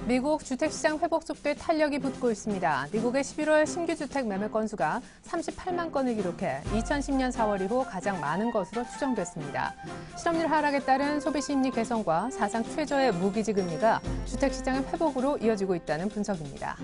미국 주택시장 회복 속도에 탄력이 붙고 있습니다. 미국의 11월 신규 주택 매매 건수가 38만 건을 기록해 2010년 4월 이후 가장 많은 것으로 추정됐습니다. 실업률 하락에 따른 소비 심리 개선과 사상 최저의 무기지 금리가 주택시장의 회복으로 이어지고 있다는 분석입니다.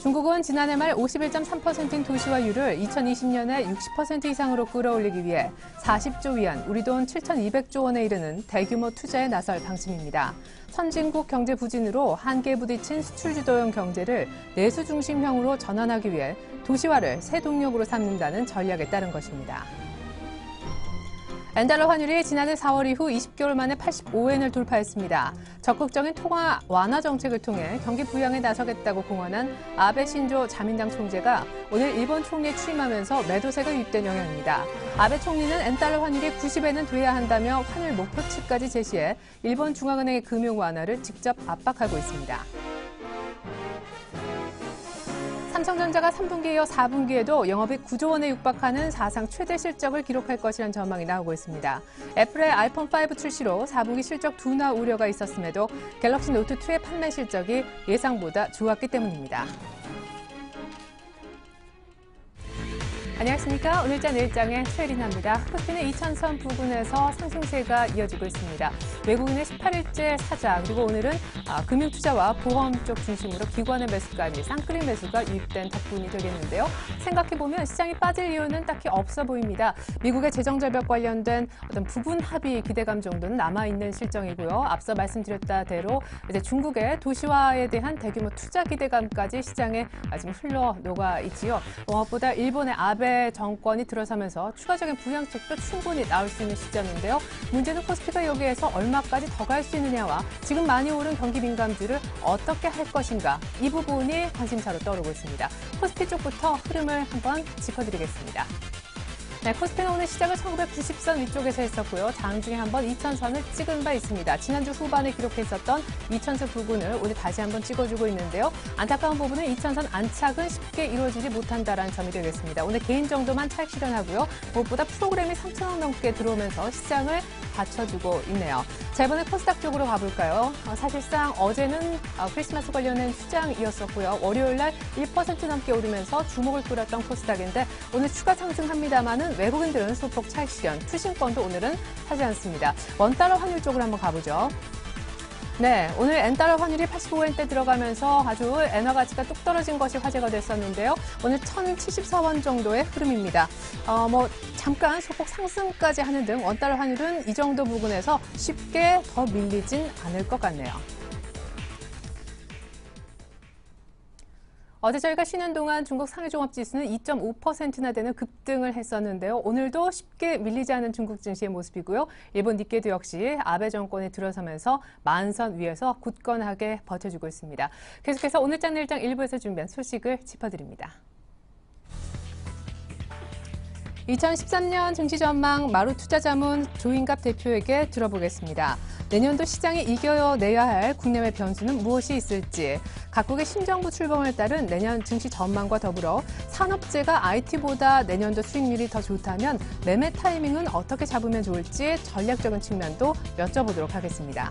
중국은 지난해 말 51.3%인 도시화율을 2020년에 60% 이상으로 끌어올리기 위해 40조 위안, 우리 돈 7,200조 원에 이르는 대규모 투자에 나설 방침입니다. 선진국 경제 부진으로 한계에 부딪힌 수출 주도형 경제를 내수 중심형으로 전환하기 위해 도시화를 새 동력으로 삼는다는 전략에 따른 것입니다. 엔달러 환율이 지난해 4월 이후 20개월 만에 85엔을 돌파했습니다. 적극적인 통화 완화 정책을 통해 경기 부양에 나서겠다고 공언한 아베 신조 자민당 총재가 오늘 일본 총리에 취임하면서 매도세가 유입된 영향입니다. 아베 총리는 엔달러 환율이 90엔은 돼야 한다며 환율 목표치까지 제시해 일본 중앙은행의 금융 완화를 직접 압박하고 있습니다. 삼성전자가 3분기에 이어 4분기에도 영업이익 9조 원에 육박하는 사상 최대 실적을 기록할 것이라는 전망이 나오고 있습니다. 애플의 아이폰 5 출시로 4분기 실적 둔화 우려가 있었음에도 갤럭시 노트 2의 판매 실적이 예상보다 좋았기 때문입니다. 안녕하십니까. 오늘자 내일장의 최혜린입니다. 코스피는 2000선 부근에서 상승세가 이어지고 있습니다. 외국인의 18일째 사자, 그리고 오늘은 금융투자와 보험 쪽 중심으로 기관의 매수까지 쌍끌이 매수가 유입된 덕분이 되겠는데요. 생각해보면 시장이 빠질 이유는 딱히 없어 보입니다. 미국의 재정절벽 관련된 어떤 부분 합의 기대감 정도는 남아있는 실정이고요. 앞서 말씀드렸다 대로 이제 중국의 도시화에 대한 대규모 투자 기대감까지 시장에 지금 흘러 녹아 있지요. 무엇보다 일본의 아베 정권이 들어서면서 추가적인 부양책도 충분히 나올 수 있는 시점인데요. 문제는 코스피가 여기에서 얼마까지 더 갈 수 있느냐와 지금 많이 오른 경기 민감주를 어떻게 할 것인가, 이 부분이 관심사로 떠오르고 있습니다. 코스피 쪽부터 흐름을 한번 짚어드리겠습니다. 네, 코스피는 오늘 시작을 1990선 위쪽에서 했었고요. 장중에 한번 2000선을 찍은 바 있습니다. 지난주 후반에 기록했었던 2000선 부근을 오늘 다시 한번 찍어주고 있는데요. 안타까운 부분은 2000선 안착은 쉽게 이루어지지 못한다라는 점이 되겠습니다. 오늘 개인 정도만 차익 실현하고요. 무엇보다 프로그램이 3천억 넘게 들어오면서 시장을 받쳐주고 있네요. 자, 이번에 코스닥 쪽으로 가볼까요? 사실상 어제는 크리스마스 관련된 휴장이었었고요. 월요일 날 1% 넘게 오르면서 주목을 끌었던 코스닥인데 오늘 추가 상승합니다만은 외국인들은 소폭 차익 실현, 투신권도 오늘은 하지 않습니다. 원달러 환율 쪽으로 한번 가보죠. 네, 오늘 엔달러 환율이 85엔대 들어가면서 아주 엔화 가치가 뚝 떨어진 것이 화제가 됐었는데요. 오늘 1,074원 정도의 흐름입니다. 잠깐 소폭 상승까지 하는 등 원달러 환율은 이 정도 부근에서 쉽게 더 밀리진 않을 것 같네요. 어제 저희가 쉬는 동안 중국 상해종합지수는 2.5%나 되는 급등을 했었는데요. 오늘도 쉽게 밀리지 않은 중국 증시의 모습이고요. 일본 니케이도 역시 아베 정권이 들어서면서 만선 위에서 굳건하게 버텨주고 있습니다. 계속해서 오늘장 내일장 일부에서 준비한 소식을 짚어드립니다. 2013년 증시 전망 마루투자자문 조인갑 대표에게 들어보겠습니다. 내년도 시장이 이겨내야 할 국내외 변수는 무엇이 있을지, 각국의 신정부 출범에 따른 내년 증시 전망과 더불어 산업재가 IT보다 내년도 수익률이 더 좋다면 매매 타이밍은 어떻게 잡으면 좋을지 전략적인 측면도 여쭤보도록 하겠습니다.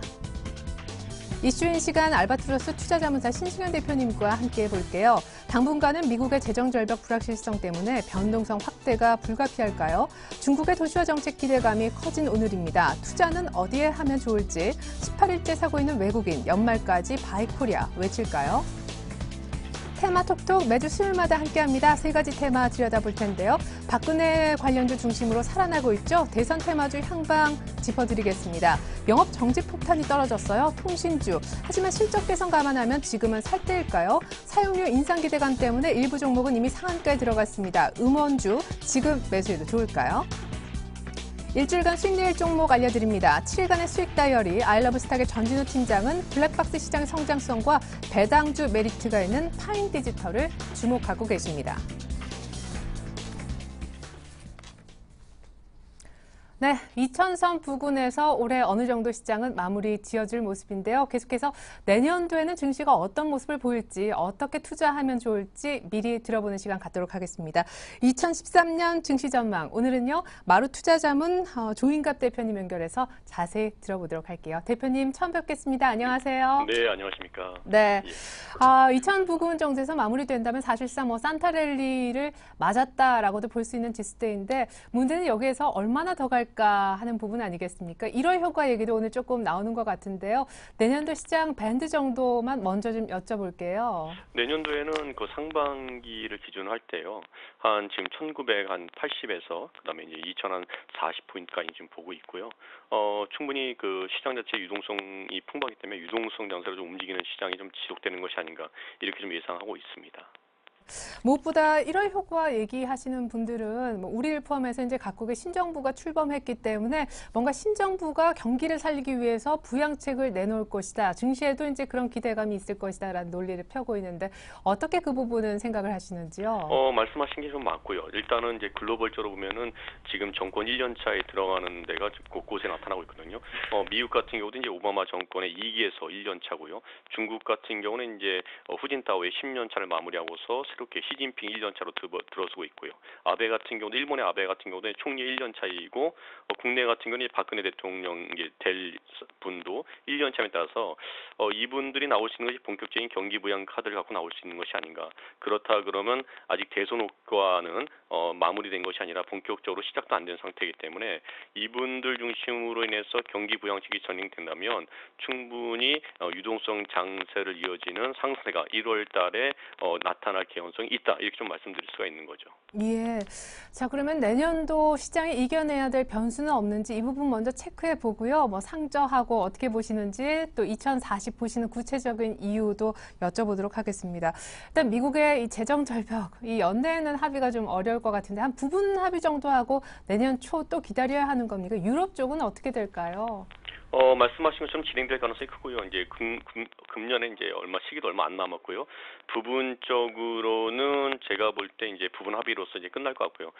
이슈인 시간 알바트로스 투자자문사 신승현 대표님과 함께 해볼게요. 당분간은 미국의 재정절벽 불확실성 때문에 변동성 확대가 불가피할까요? 중국의 도시화 정책 기대감이 커진 오늘입니다. 투자는 어디에 하면 좋을지 18일째 사고 있는 외국인 연말까지 바이코리아 외칠까요? 테마 톡톡 매주 수요일마다 함께합니다. 세 가지 테마 들여다볼 텐데요. 박근혜 관련주 중심으로 살아나고 있죠. 대선 테마주 향방 짚어드리겠습니다. 영업 정지 폭탄이 떨어졌어요. 통신주. 하지만 실적 개선 감안하면 지금은 살 때일까요? 사용료 인상 기대감 때문에 일부 종목은 이미 상한가에 들어갔습니다. 음원주, 지금 매수해도 좋을까요? 일주일간 수익 내일 종목 알려드립니다. 7일간의 수익 다이어리 아이러브스탁의 전진우 팀장은 블랙박스 시장의 성장성과 배당주 메리트가 있는 파인디지털을 주목하고 계십니다. 네, 이천선 부근에서 올해 어느 정도 시장은 마무리 지어질 모습인데요. 계속해서 내년도에는 증시가 어떤 모습을 보일지, 어떻게 투자하면 좋을지 미리 들어보는 시간 갖도록 하겠습니다. 2013년 증시 전망, 오늘은요, 마루투자자문 조인갑 대표님 연결해서 자세히 들어보도록 할게요. 대표님 처음 뵙겠습니다. 안녕하세요. 네, 안녕하십니까. 네. 예. 2000 부근 정도에서 마무리된다면 사실상 뭐 산타랠리를 맞았다라고도 볼 수 있는 지수대인데 문제는 여기에서 얼마나 더 갈까 하는 부분 아니겠습니까? 1월 효과 얘기도 오늘 조금 나오는 것 같은데요. 내년도 시장 밴드 정도만 먼저 좀 여쭤볼게요. 내년도에는 그 상반기를 기준으로 할 때요. 한 지금 1980에서 그다음에 이제 2040포인트까지 지금 보고 있고요. 충분히 그 시장 자체 유동성이 풍부하기 때문에 유동성 장세로 좀 움직이는 시장이 좀 지속되는 것이 아닌가 이렇게 좀 예상하고 있습니다. 무엇보다 1월 효과 얘기하시는 분들은 뭐 우리를 포함해서 이제 각국의 신정부가 출범했기 때문에 뭔가 신정부가 경기를 살리기 위해서 부양책을 내놓을 것이다. 증시에도 이제 그런 기대감이 있을 것이다라는 논리를 펴고 있는데 어떻게 그 부분은 생각을 하시는지요? 말씀하신 게 좀 맞고요. 일단은 이제 글로벌적으로 보면은 지금 정권 1년 차에 들어가는 데가 곳곳에 나타나고 있거든요. 미국 같은 경우도 이제 오바마 정권의 2기에서 1년 차고요. 중국 같은 경우는 이제 후진타오의 10년 차를 마무리하고서 새롭게 시진핑 1년 차로 들어서고 있고요. 아베 같은 경우도 일본의 아베 같은 경우도 총리 1년 차이고 국내 같은 경우는 박근혜 대통령이 될 분도 1년 차에 따라서 이분들이 나올 수 있는 것이 본격적인 경기 부양 카드를 갖고 나올 수 있는 것이 아닌가. 그렇다 그러면 아직 대선 효과는 마무리된 것이 아니라 본격적으로 시작도 안 된 상태이기 때문에 이분들 중심으로 인해서 경기 부양책이 전행된다면 충분히 유동성 장세를 이어지는 상승세가 1월 달에 나타날 개연성이 있다. 이렇게 좀 말씀드릴 수가 있는 거죠. 예. 자, 그러면 내년도 시장이 이겨내야 될 변수는 없는지 이 부분 먼저 체크해 보고요. 뭐 상저하고 어떻게 보시는지 또 2040 보시는 구체적인 이유도 여쭤보도록 하겠습니다. 일단 미국의 이 재정 절벽, 이 연내에는 합의가 좀 어려울 것 같은데 한 부분 합의 정도 하고 내년 초 또 기다려야 하는 겁니까? 유럽 쪽은 어떻게 될까요? 말씀하신 것처럼 진행될 가능성이 크고요. 이제 금년에 이제 시기도 얼마 안 남았고요. 부분적으로는 제가 볼 때 이제 부분 합의로서 이제 끝날 것 같고요.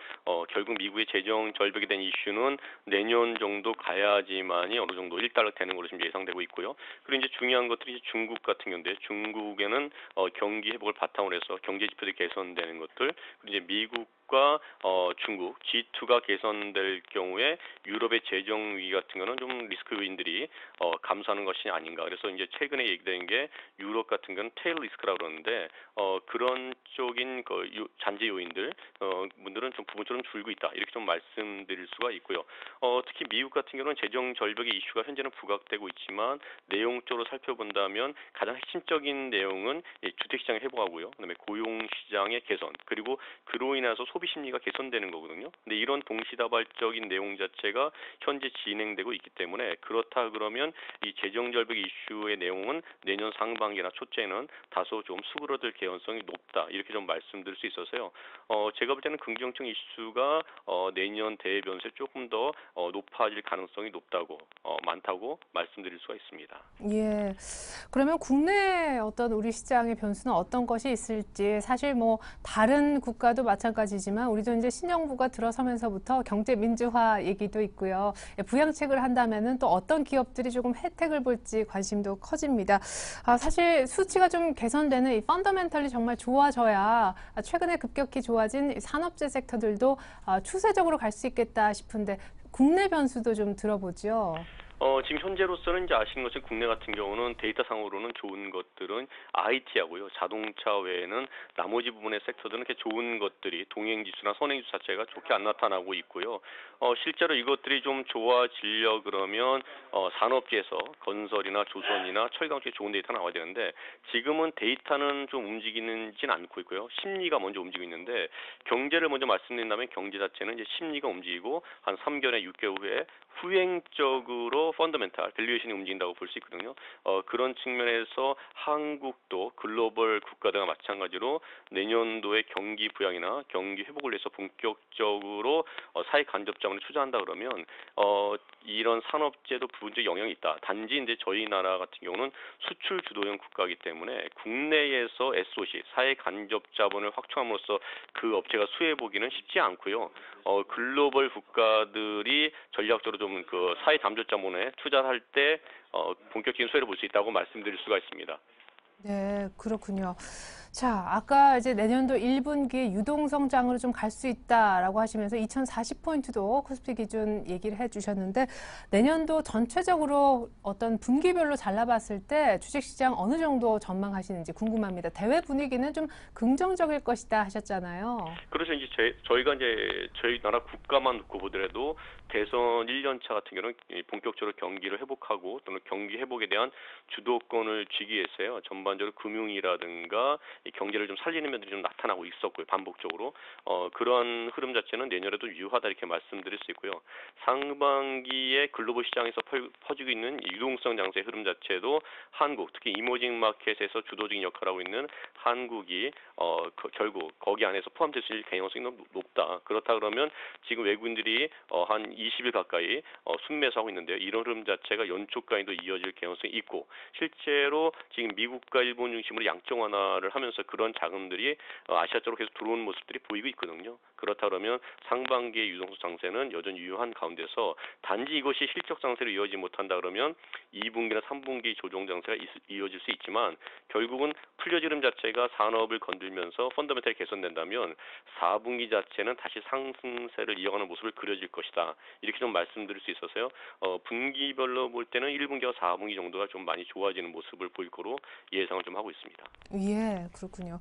결국 미국의 재정 절벽이 된 이슈는 내년 정도 가야지만이 어느 정도 일단락되는 걸로 지금 예상되고 있고요. 그리고 이제 중요한 것들이 이제 중국 같은 경우인데 중국에는 경기 회복을 바탕으로 해서 경제 지표들이 개선되는 것들, 그리고 이제 미국과 중국 G2가 개선될 경우에 유럽의 재정 위기 같은 거는 좀 리스크 요인들이 감소하는 것이 아닌가. 그래서 이제 최근에 얘기된 게 유럽 같은 경우는 테일 리스크라고 그러는데 그런 쪽인 잔재 요인들 분들은 좀 부분적으로 줄고 있다. 이렇게 좀 말씀드릴 수가 있고요. 특히 미국 같은 경우는 재정 절벽의 이슈가 현재는 부각되고 있지만 내용적으로 살펴본다면 가장 핵심적인 내용은 주택시장의 회복하고요. 그다음에 고용시장의 개선 그리고 그로 인해서 소비 심리가 개선되는 거거든요. 근데 이런 동시다발적인 내용 자체가 현재 진행되고 있기 때문에 그렇다 그러면 이 재정 절벽 이슈의 내용은 내년 상반기나 초째는 다소 좀 수그러들 개연성이 높다. 이렇게 좀 말씀드릴 수 있어서요. 제가 볼 때는 긍정적 이슈가 내년 대외 변수에 조금 더 높아질 가능성이 많다고 말씀드릴 수가 있습니다. 예. 그러면 국내 어떤 우리 시장의 변수는 어떤 것이 있을지 사실 뭐 다른 국가도 마찬가지지만 우리도 이제 신정부가 들어서면서부터 경제 민주화 얘기도 있고요. 부양책을 한다면은 또 어떤 기업들이 조금 혜택을 볼지 관심도 커집니다. 사실 수치가 좀 개선되는 이 펀더멘털이 정말 좋아져야 최근에 급격히 좋아진 산업재 섹터들도 추세적으로 갈 수 있겠다 싶은데 국내 변수도 좀 들어보죠. 지금 현재로서는 이제 아시는 것처럼 국내 같은 경우는 데이터상으로는 좋은 것들은 IT하고요. 자동차 외에는 나머지 부분의 섹터들은 이렇게 좋은 것들이 동행지수나 선행지수 자체가 좋게 안 나타나고 있고요. 실제로 이것들이 좀 좋아지려 그러면 산업계에서 건설이나 조선이나 철강 쪽에 좋은 데이터 나와야 되는데 지금은 데이터는 좀 움직이는지는 않고 있고요. 심리가 먼저 움직이고 있는데 경제를 먼저 말씀드린다면 경제 자체는 이제 심리가 움직이고 한 3개월에 6개월 후에 후행적으로 펀더멘탈, 밸류에이션이 움직인다고 볼 수 있거든요. 그런 측면에서 한국도 글로벌 국가들과 마찬가지로 내년도에 경기 부양이나 경기 회복을 위해서 본격적으로 사회 간접 자본에 투자한다 그러면 이런 산업재도 부분적 영향이 있다. 단지 이제 저희 나라 같은 경우는 수출 주도형 국가이기 때문에 국내에서 SOC 사회 간접 자본을 확충함으로써 그 업체가 수혜 보기는 쉽지 않고요. 글로벌 국가들이 전략적으로 좀 그 사회 간접 자본에 투자할 때 본격적인 수혜를 볼 수 있다고 말씀드릴 수가 있습니다. 네, 그렇군요. 자, 아까 이제 내년도 1분기에 유동성장으로 좀 갈 수 있다라고 하시면서 2040포인트도 코스피 기준 얘기를 해주셨는데 내년도 전체적으로 어떤 분기별로 잘라봤을 때 주식시장 어느 정도 전망하시는지 궁금합니다. 대외 분위기는 좀 긍정적일 것이다 하셨잖아요. 그래서 이제 저희가 이제 저희 나라 국가만 놓고 보더라도 대선 1년 차 같은 경우는 본격적으로 경기를 회복하고 또는 경기 회복에 대한 주도권을 쥐기 위해서요. 전반적으로 금융이라든가 이 경제를 좀 살리는 면들이 좀 나타나고 있었고요. 반복적으로 그러한 흐름 자체는 내년에도 유효하다 이렇게 말씀드릴 수 있고요. 상반기에 글로벌 시장에서 퍼지고 있는 유동성 장세의 흐름 자체도 한국 특히 이머징 마켓에서 주도적인 역할을 하고 있는 한국이 결국 거기 안에서 포함될 수 있을 가능성이 너무 높다. 그렇다 그러면 지금 외국인들이 한 20일 가까이 순매수하고 있는데요. 이런 흐름 자체가 연초까지도 이어질 가능성이 있고 실제로 지금 미국과 일본 중심으로 양적 완화를 하면서 그런 자금들이 아시아 쪽으로 계속 들어오는 모습들이 보이고 있거든요. 그렇다 그러면 상반기의 유동성 장세는 여전히 유효한 가운데서 단지 이것이 실적 장세로 이어지지 못한다 그러면 2분기나 3분기 조정 장세가 이어질 수 있지만 결국은 풀려진 흐름 자체가 산업을 건들면서 펀더멘탈이 개선된다면 4분기 자체는 다시 상승세를 이어가는 모습을 그려질 것이다. 이렇게 좀 말씀드릴 수 있어서요. 분기별로 볼 때는 1분기와 4분기 정도가 좀 많이 좋아지는 모습을 보일 거로 예상을 좀 하고 있습니다. 예, 그렇군요.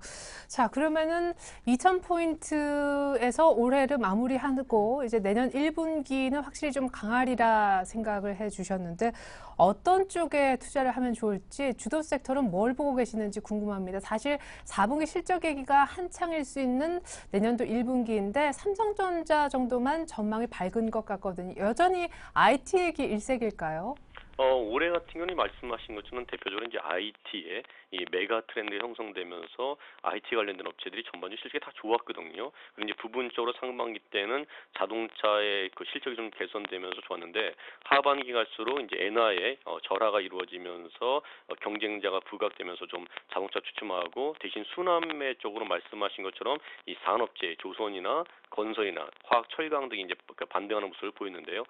자, 그러면은 2000포인트에서 올해를 마무리하고 이제 내년 1분기는 확실히 좀 강하리라 생각을 해 주셨는데 어떤 쪽에 투자를 하면 좋을지 주도 섹터는 뭘 보고 계시는지 궁금합니다. 사실 4분기 실적 얘기가 한창일 수 있는 내년도 1분기인데 삼성전자 정도만 전망이 밝은 것 같거든요. 여전히 IT 얘기 일색일까요? 올해 같은 경우는 말씀하신 것처럼 대표적으로 이제 IT의 이 메가 트렌드 형성되면서 IT 관련된 업체들이 전반적으로 실적이 다 좋았거든요. 그리고 이제 부분적으로 상반기 때는 자동차의 그 실적이 좀 개선되면서 좋았는데 하반기 갈수록 이제 엔화의 절하가 이루어지면서 경쟁자가 부각되면서 좀 자동차 주춤하고 대신 순환매 쪽으로 말씀하신 것처럼 이 산업재, 조선이나 건설이나 화학, 철강 등이 이제 반등하는 모습을 보이는데요.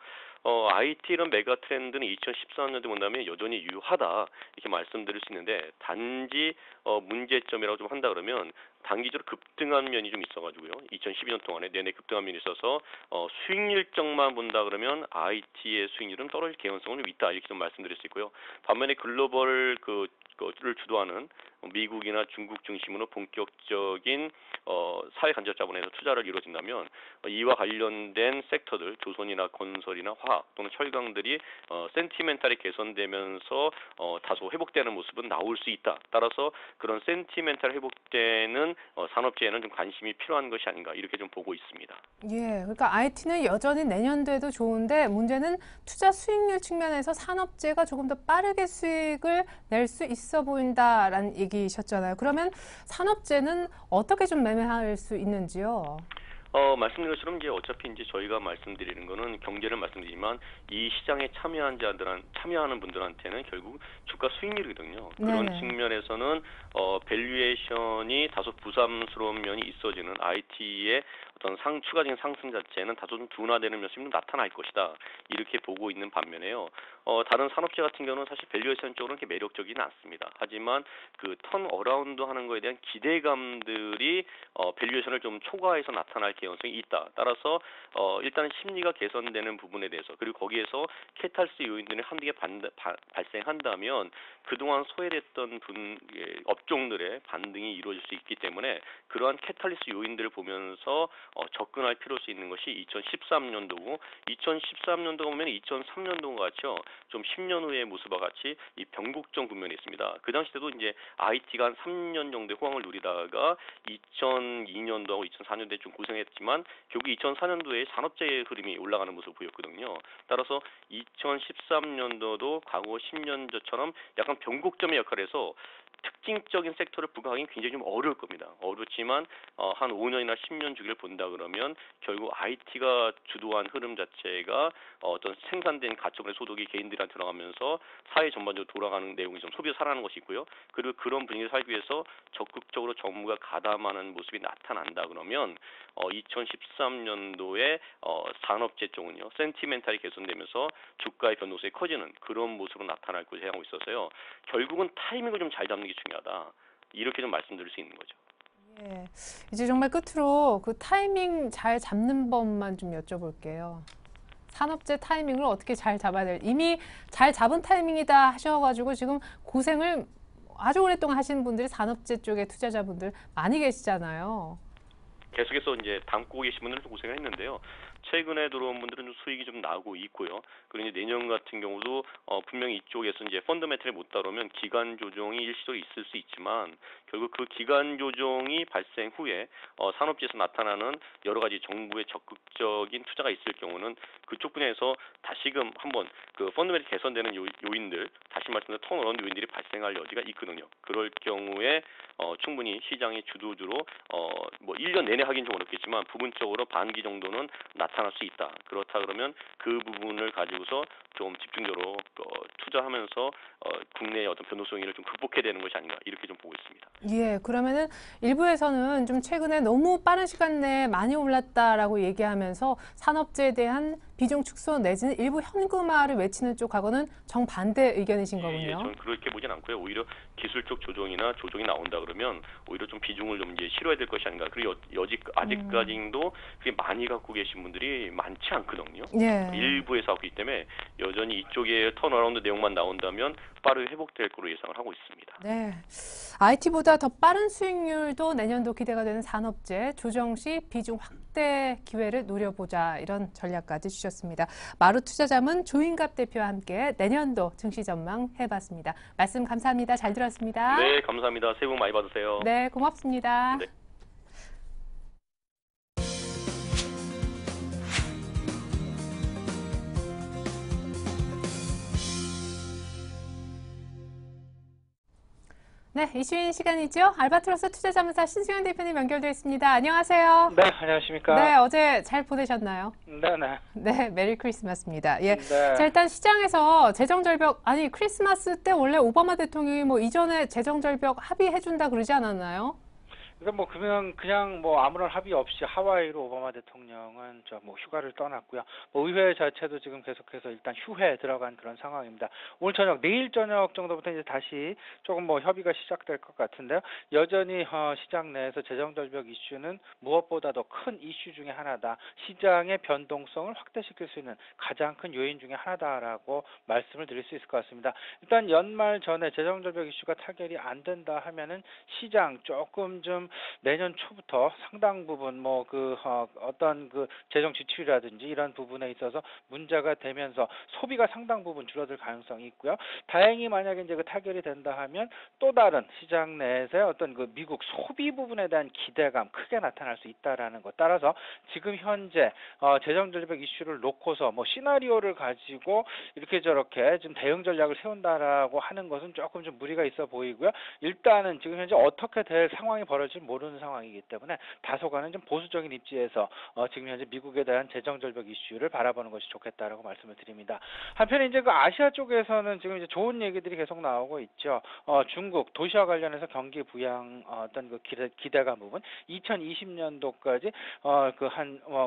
IT는 메가 트렌드는 2013년도 본다면 여전히 유효하다 이렇게 말씀드릴 수 있는데 단지 문제점이라고 좀 한다 그러면 단기적으로 급등한 면이 좀 있어가지고요. 2012년 동안에 내내 급등한 면이 있어서 수익률 쪽만 본다 그러면 IT의 수익률은 떨어질 개연성은 좀 있다 이렇게 좀 말씀드릴 수 있고요. 반면에 글로벌 그를 주도하는 미국이나 중국 중심으로 본격적인 사회 간접 자본에서 투자를 이루어진다면 이와 관련된 섹터들 조선이나 건설이나 화학 또는 철강들이 센티멘탈이 개선되면서 다소 회복되는 모습은 나올 수 있다. 따라서 그런 센티멘탈 회복되는 산업재에는 좀 관심이 필요한 것이 아닌가 이렇게 좀 보고 있습니다. 예, 그러니까 IT는 여전히 내년도에도 좋은데 문제는 투자 수익률 측면에서 산업재가 조금 더 빠르게 수익을 낼 수 있어 보인다라는 얘기셨잖아요. 그러면 산업재는 어떻게 좀 매매할 수 있는지요? 말씀드린 것처럼 이제 어차피 이제 저희가 말씀드리는 거는 경제를 말씀드리지만 이 시장에 참여하는 분들한테는 결국 주가 수익률이거든요. 그런 네네. 측면에서는 밸류에이션이 다소 부담스러운 면이 있어지는 IT의 어떤 추가적인 상승 자체는 다소 좀 둔화되는 모습이 좀 나타날 것이다. 이렇게 보고 있는 반면에요. 다른 산업재 같은 경우는 사실 밸류에이션 쪽으로는 그렇게 매력적이는 않습니다. 하지만 그 턴 어라운드 하는 거에 대한 기대감들이 밸류에이션을 좀 초과해서 나타날 개연성이 있다. 따라서 일단 심리가 개선되는 부분에 대해서 그리고 거기에서 캐탈스 요인들이 한두 개 발생한다면 그동안 소외됐던 업종들의 반등이 이루어질 수 있기 때문에 그러한 캐탈리스트 요인들을 보면서 접근할 필요가 있는 것이 2013년도고 2013년도가 보면 2003년도와 같이요. 좀 10년 후의 모습과 같이 이 변곡점 국면이 있습니다. 그 당시 때도 이제 IT가 한 3년 정도의 호황을 누리다가 2002년도하고 2004년도에 좀 고생했지만 결국 2004년도에 산업재해의 흐름이 올라가는 모습을 보였거든요. 따라서 2013년도도 과거 10년 전처럼 약간 변곡점의 역할에서 특징적인 섹터를 부각하기는 굉장히 좀 어려울 겁니다. 어렵지만 한 5년이나 10년 주기를 본다 그러면 결국 IT가 주도한 흐름 자체가 어떤 생산된 가처분의 소득이 개인들한테 들어가면서 사회 전반적으로 돌아가는 내용이 좀 소비가 살아나는 것이 있고요. 그리고 그런 분위기를 살기 위해서 적극적으로 정부가 가담하는 모습이 나타난다 그러면 2013년도에 산업재 쪽은요 센티멘탈이 개선되면서 주가의 변동성이 커지는 그런 모습으로 나타날 것을 예상하고 있어서요. 결국은 타이밍을 좀 잘 잡는 게 중요하다. 이렇게 좀 말씀드릴 수 있는 거죠. 예. 이제 정말 끝으로 그 타이밍 잘 잡는 법만 좀 여쭤볼게요. 산업재 타이밍을 어떻게 잘 잡아야 될, 이미 잘 잡은 타이밍이다 하셔가지고 지금 고생을 아주 오랫동안 하시는 분들이 산업재 쪽의 투자자분들 많이 계시잖아요. 계속해서 이제 담고 계신 분들은 좀 고생을 했는데요. 최근에 들어온 분들은 좀 수익이 좀 나고 있고요. 그리고 이제 내년 같은 경우도 분명히 이쪽에서 이제 펀더멘털이 못 따르면 기간 조정이 일시적으로 있을 수 있지만 결국 그 기간 조정이 발생 후에 산업지에서 나타나는 여러 가지 정부의 적극적인 투자가 있을 경우는 그쪽 분야에서 다시금 한번 그 펀더멘털이 개선되는 요인들, 다시 말씀드려 턴어라운드 요인들이 발생할 여지가 있거든요. 그럴 경우에 충분히 시장의 주도주로 뭐 1년 내내 하긴 좀 어렵겠지만 부분적으로 반기 정도는 나타날 수 있다. 그렇다 그러면 그 부분을 가지고서 좀 집중적으로 투자하면서 국내의 어떤 변동성을 좀 극복해야 되는 것이 아닌가 이렇게 좀 보고 있습니다. 예, 그러면은 일부에서는 좀 최근에 너무 빠른 시간 내에 많이 올랐다라고 얘기하면서 산업재에 대한 비중 축소 내지는 일부 현금화를 외치는 쪽하고는 정반대 의견이신 거군요. 예, 저는 그렇게 보진 않고요. 오히려 기술적 조정이나 조정이 나온다 그러면 오히려 좀 비중을 좀 이제 실어야 될 것이 아닌가. 그리고 아직까지도 그게 많이 갖고 계신 분들이 많지 않거든요. 예. 일부에서 하고 있기 때문에 여전히 이쪽에 턴어라운드 내용만 나온다면 빠르게 회복될 거로 예상을 하고 있습니다. 네. IT보다 더 빠른 수익률도 내년도 기대가 되는 산업재 조정 시 비중 확대 기회를 노려보자 이런 전략까지 주셨습니다. 마루투자자문 조인갑 대표와 함께 내년도 증시 전망 해봤습니다. 말씀 감사합니다. 잘 들었습니다. 네, 감사합니다. 새해 복 많이 받으세요. 네, 고맙습니다. 네. 네, 이슈인 시간이죠. 알바트로스 투자자문사 신승현 대표님 연결되어 있습니다. 안녕하세요. 네, 안녕하십니까. 네, 어제 잘 보내셨나요? 네네. 네, 메리 크리스마스입니다. 예. 네. 자, 일단 시장에서 재정절벽, 아니, 크리스마스 때 원래 오바마 대통령이 뭐 이전에 재정절벽 합의해준다 그러지 않았나요? 그러니까 뭐 그냥 뭐 아무런 합의 없이 하와이로 오바마 대통령은 저 뭐 휴가를 떠났고요. 뭐 의회 자체도 지금 계속해서 일단 휴회에 들어간 그런 상황입니다. 오늘 저녁, 내일 저녁 정도부터 이제 다시 조금 뭐 협의가 시작될 것 같은데요. 여전히 시장 내에서 재정절벽 이슈는 무엇보다도 큰 이슈 중에 하나다. 시장의 변동성을 확대시킬 수 있는 가장 큰 요인 중에 하나다라고 말씀을 드릴 수 있을 것 같습니다. 일단 연말 전에 재정절벽 이슈가 타결이 안 된다 하면은 시장 조금 좀 내년 초부터 상당 부분 뭐 어떤 그 재정 지출이라든지 이런 부분에 있어서 문제가 되면서 소비가 상당 부분 줄어들 가능성이 있고요. 다행히 만약에 이제 그 타결이 된다 하면 또 다른 시장 내에서의 어떤 그 미국 소비 부분에 대한 기대감 크게 나타날 수 있다라는 것. 따라서 지금 현재 재정 절벽 이슈를 놓고서 뭐 시나리오를 가지고 이렇게 저렇게 지금 대응 전략을 세운다라고 하는 것은 조금 좀 무리가 있어 보이고요. 일단은 지금 현재 어떻게 될 상황이 벌어질지 모르는 상황이기 때문에 다소간은 좀 보수적인 입지에서 지금 현재 미국에 대한 재정 절벽 이슈를 바라보는 것이 좋겠다라고 말씀을 드립니다. 한편에 이제 그 아시아 쪽에서는 지금 이제 좋은 얘기들이 계속 나오고 있죠. 중국 도시화 관련해서 경기 부양 어떤 그 기대감 부분 2020년도까지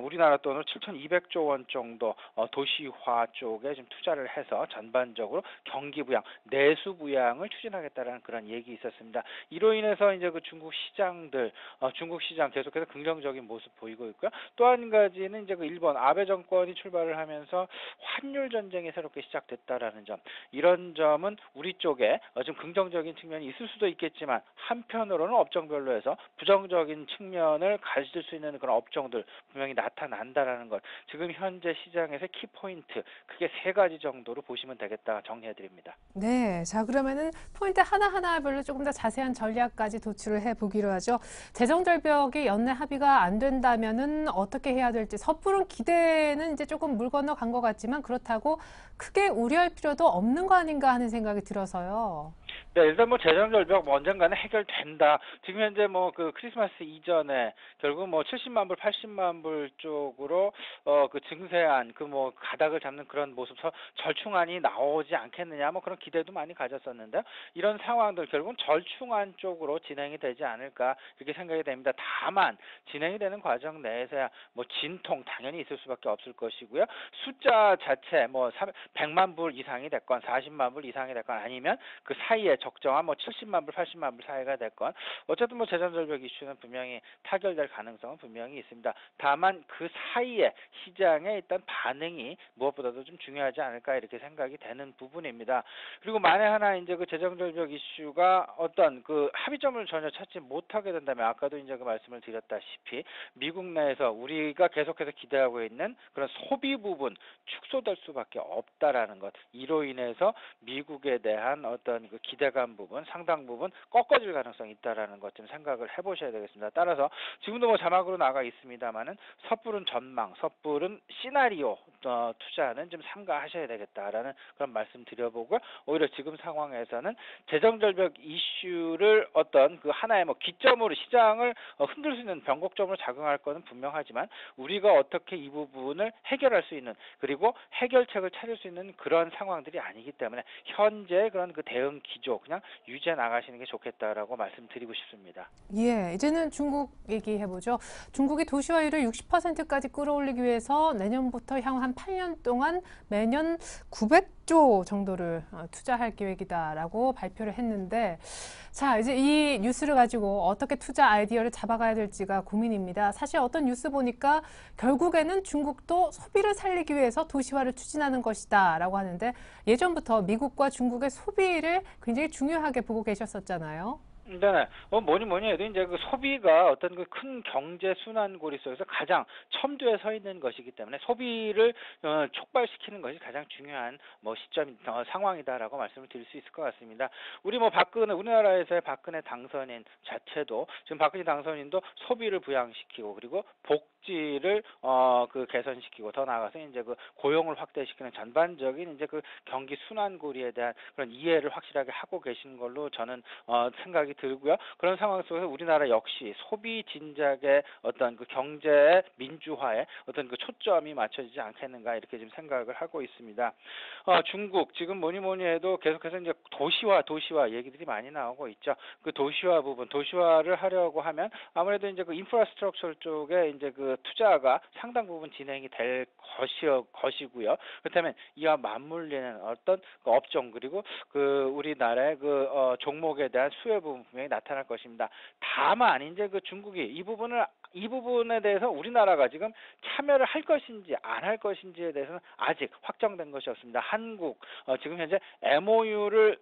우리나라 돈으로 7,200조 원 정도 도시화 쪽에 좀 투자를 해서 전반적으로 경기 부양, 내수 부양을 추진하겠다라는 그런 얘기 있었습니다. 이로 인해서 이제 그 중국 시장 계속해서 긍정적인 모습 보이고 있고요. 또 한 가지는 이제 그 일본 아베 정권이 출발을 하면서 환율 전쟁이 새롭게 시작됐다라는 점, 이런 점은 우리 쪽에 좀 긍정적인 측면이 있을 수도 있겠지만 한편으로는 업종별로 해서 부정적인 측면을 가질 수 있는 그런 업종들 분명히 나타난다라는 것. 지금 현재 시장에서 키포인트 크게 3가지 정도로 보시면 되겠다 정리해드립니다. 네, 자 그러면은 포인트 하나하나별로 조금 더 자세한 전략까지 도출을 해보기로 하죠. 해보죠. 재정 절벽이 연내 합의가 안 된다면은 어떻게 해야 될지 섣부른 기대는 이제 조금 물 건너간 것 같지만 그렇다고 크게 우려할 필요도 없는 거 아닌가 하는 생각이 들어서요. 네, 일단 뭐 재정 절벽 뭐 언젠가는 해결된다. 지금 현재 뭐 그 크리스마스 이전에 결국 뭐 70만 불, 80만 불 쪽으로 그 증세안 그 뭐 가닥을 잡는 그런 모습, 절충안이 나오지 않겠느냐 뭐 그런 기대도 많이 가졌었는데 이런 상황들 결국은 절충안 쪽으로 진행이 되지 않을까 이렇게 생각이 됩니다. 다만 진행이 되는 과정 내에서야 뭐 진통 당연히 있을 수밖에 없을 것이고요. 숫자 자체 뭐 100만 불 이상이 됐건 40만 불 이상이 됐건 아니면 그 사이에 적정한 뭐 70만 불, 80만 불 사이가 됐건 어쨌든 뭐 재정 절벽 이슈는 분명히 타결될 가능성은 분명히 있습니다. 다만 그 사이에 시장에 일단 반응이 무엇보다도 좀 중요하지 않을까 이렇게 생각이 되는 부분입니다. 그리고 만에 하나 이제 그 재정 절벽 이슈가 어떤 그 합의점을 전혀 찾지 못하게 된다면 아까도 이제 그 말씀을 드렸다시피 미국 내에서 우리가 계속해서 기대하고 있는 그런 소비 부분 축소될 수밖에 없다라는 것. 이로 인해서 미국에 대한 어떤 그 기대감 부분, 상당 부분 꺾어질 가능성이 있다라는 것 좀 생각을 해보셔야 되겠습니다. 따라서 지금도 뭐 자막으로 나가 있습니다만은 섣부른 전망, 섣부른 시나리오 투자는 좀 삼가하셔야 되겠다라는 그런 말씀 드려보고요. 오히려 지금 상황에서는 재정 절벽 이슈를 어떤 그 하나의 뭐 기점으로 시장을 흔들 수 있는 변곡점으로 작용할 것은 분명하지만 우리가 어떻게 이 부분을 해결할 수 있는 그리고 해결책을 찾을 수 있는 그런 상황들이 아니기 때문에 현재 그런 그 대응 기조 그냥 유지해 나가시는 게 좋겠다라고 말씀드리고 싶습니다. 예, 이제는 중국 얘기해보죠. 중국이 도시화율을 60%까지 끌어올리기 위해서 내년부터 향후 한 8년 동안 매년 900조 정도를 투자할 계획이다라고 발표를 했는데 자, 이제 이 뉴스를 가지고 어떻게 투자 아이디어를 잡아가야 될지가 고민입니다. 사실 어떤 뉴스 보니까 결국에는 중국도 소비를 살리기 위해서 도시화를 추진하는 것이다라고 하는데 예전부터 미국과 중국의 소비를 굉장히 중요하게 보고 계셨었잖아요. 네, 뭐니 해도 이제 그 소비가 어떤 그 큰 경제 순환고리 속에서 가장 첨두에 서 있는 것이기 때문에 소비를 촉발시키는 것이 가장 중요한 뭐 시점 상황이다라고 말씀을 드릴 수 있을 것 같습니다. 우리나라에서의 박근혜 당선인 자체도 지금 박근혜 당선인도 소비를 부양시키고 그리고 복지를 그 개선시키고 더 나아가서 이제 그 고용을 확대시키는 전반적인 이제 그 경기 순환고리에 대한 그런 이해를 확실하게 하고 계신 걸로 저는 생각이 들고요. 그런 상황 속에서 우리나라 역시 소비 진작의 어떤 그 경제 민주화에 어떤 그 초점이 맞춰지지 않겠는가 이렇게 지금 생각을 하고 있습니다. 중국 지금 뭐니 해도 계속해서 이제 도시화 얘기들이 많이 나오고 있죠. 그 도시화 부분, 도시화를 하려고 하면 아무래도 이제 그 인프라스트럭처 쪽에 이제 그 투자가 상당 부분 진행이 될 것이고요. 그렇다면 이와 맞물리는 어떤 그 업종 그리고 그 우리나라의 그 종목에 대한 수혜 부분 분명히 나타날 것입니다. 다만 이제 그 중국이 이 부분에 대해서 우리나라가 지금 참여를 할 것인지 안 할 것인지에 대해서는 아직 확정된 것이 없습니다. 한국 지금 현재 MOU를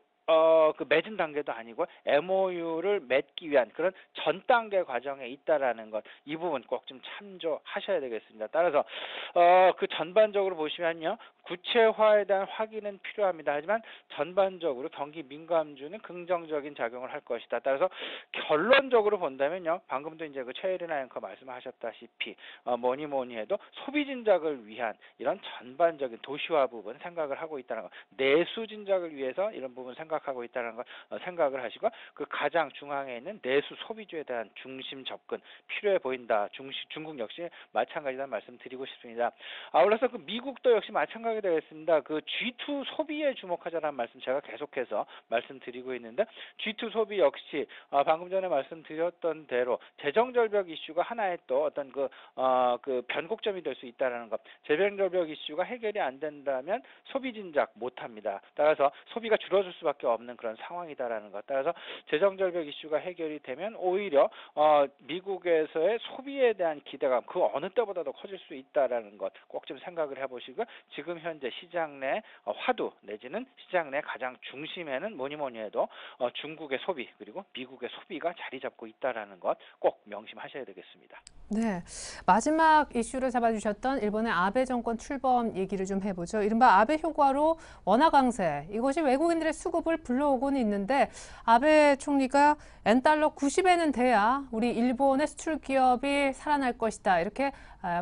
그 맺은 단계도 아니고 MOU를 맺기 위한 그런 전 단계 과정에 있다라는 것, 이 부분 꼭 좀 참조하셔야 되겠습니다. 따라서 그 전반적으로 보시면요, 구체화에 대한 확인은 필요합니다. 하지만 전반적으로 경기 민감주는 긍정적인 작용을 할 것이다. 따라서 결론적으로 본다면요, 방금도 이제 그 최혜리나 앵커 말씀하셨다시피 뭐니 해도 소비 진작을 위한 이런 전반적인 도시화 부분 생각을 하고 있다는 것, 내수 진작을 위해서 이런 부분 생각하고 있다는 걸 생각을 하시고 그 가장 중앙에 있는 내수 소비주에 대한 중심 접근 필요해 보인다. 중국 역시 마찬가지라는 말씀 드리고 싶습니다. 아울러서 그 미국도 역시 마찬가지가 되겠습니다. 그 G2 소비에 주목하자는 말씀 제가 계속해서 말씀드리고 있는데 G2 소비 역시 방금 전에 말씀드렸던 대로 재정 절벽 이슈가 하나의 또 어떤 그 변곡점이 될 수 있다라는 것. 재정 절벽 이슈가 해결이 안 된다면 소비 진작 못 합니다. 따라서 소비가 줄어들 수밖에 없는 그런 상황이다라는 것. 따라서 재정 절벽 이슈가 해결이 되면 오히려 미국에서의 소비에 대한 기대감 그 어느 때보다도 커질 수 있다라는 것 꼭 좀 생각을 해보시고 지금 현재 시장 내 화두 내지는 시장 내 가장 중심에는 뭐니 해도 중국의 소비 그리고 미국의 소비가 자리 잡고 있다라는 것 꼭 명심하셔야 되겠습니다. 네. 마지막 이슈로 잡아주셨던 일본의 아베 정권 출범 얘기를 좀 해보죠. 이른바 아베 효과로 원화 강세, 이것이 외국인들의 수급을 불러오고는 있는데 아베 총리가 엔달러 90엔은 돼야 우리 일본의 수출 기업이 살아날 것이다. 이렇게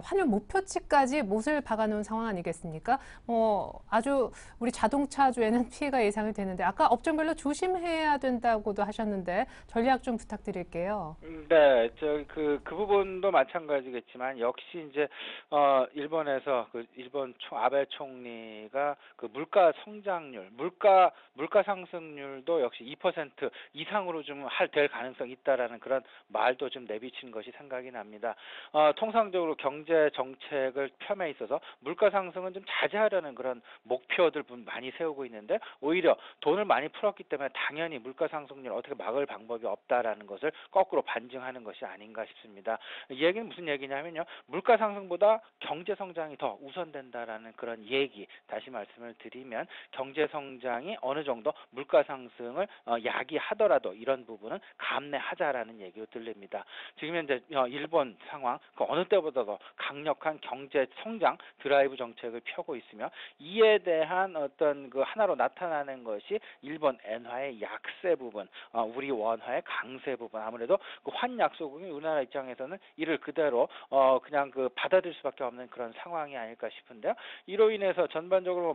환율 목표치까지 못을 박아놓은 상황 아니겠습니까? 아주 우리 자동차주에는 피해가 예상이 되는데 아까 업종별로 조심해야 된다고도 하셨는데 전략 좀 부탁드릴게요. 네, 그 부분도 마찬가지겠지만 역시 이제 일본에서 그 아베 총리가 그 물가 성장률, 물가 상승률도 역시 2% 이상으로 좀 될 가능성이 있다라는 그런 말도 좀 내비친 것이 생각이 납니다. 통상적으로 경제 정책을 폄에 있어서 물가 상승은 좀 자제하려는 그런 목표들 많이 세우고 있는데 오히려 돈을 많이 풀었기 때문에 당연히 물가 상승률 어떻게 막을 방법이 없다라는 것을 거꾸로 반증하는 것이 아닌가 싶습니다. 이 얘기는 무슨 얘기냐면요. 물가 상승보다 경제 성장이 더 우선된다라는 그런 얘기. 다시 말씀을 드리면 경제 성장이 어느 정도 물가 상승을 야기하더라도 이런 부분은 감내하자라는 얘기로 들립니다. 지금 현재 일본 상황 그 어느 때보다도 강력한 경제 성장 드라이브 정책을 펴고 있으며 이에 대한 어떤 그 하나로 나타나는 것이 일본 엔화의 약세 부분, 우리 원화의 강세 부분. 아무래도 그 환약소국이 우리나라 입장에서는 이를 그대로 그냥 그 받아들일 수밖에 없는 그런 상황이 아닐까 싶은데요. 이로 인해서 전반적으로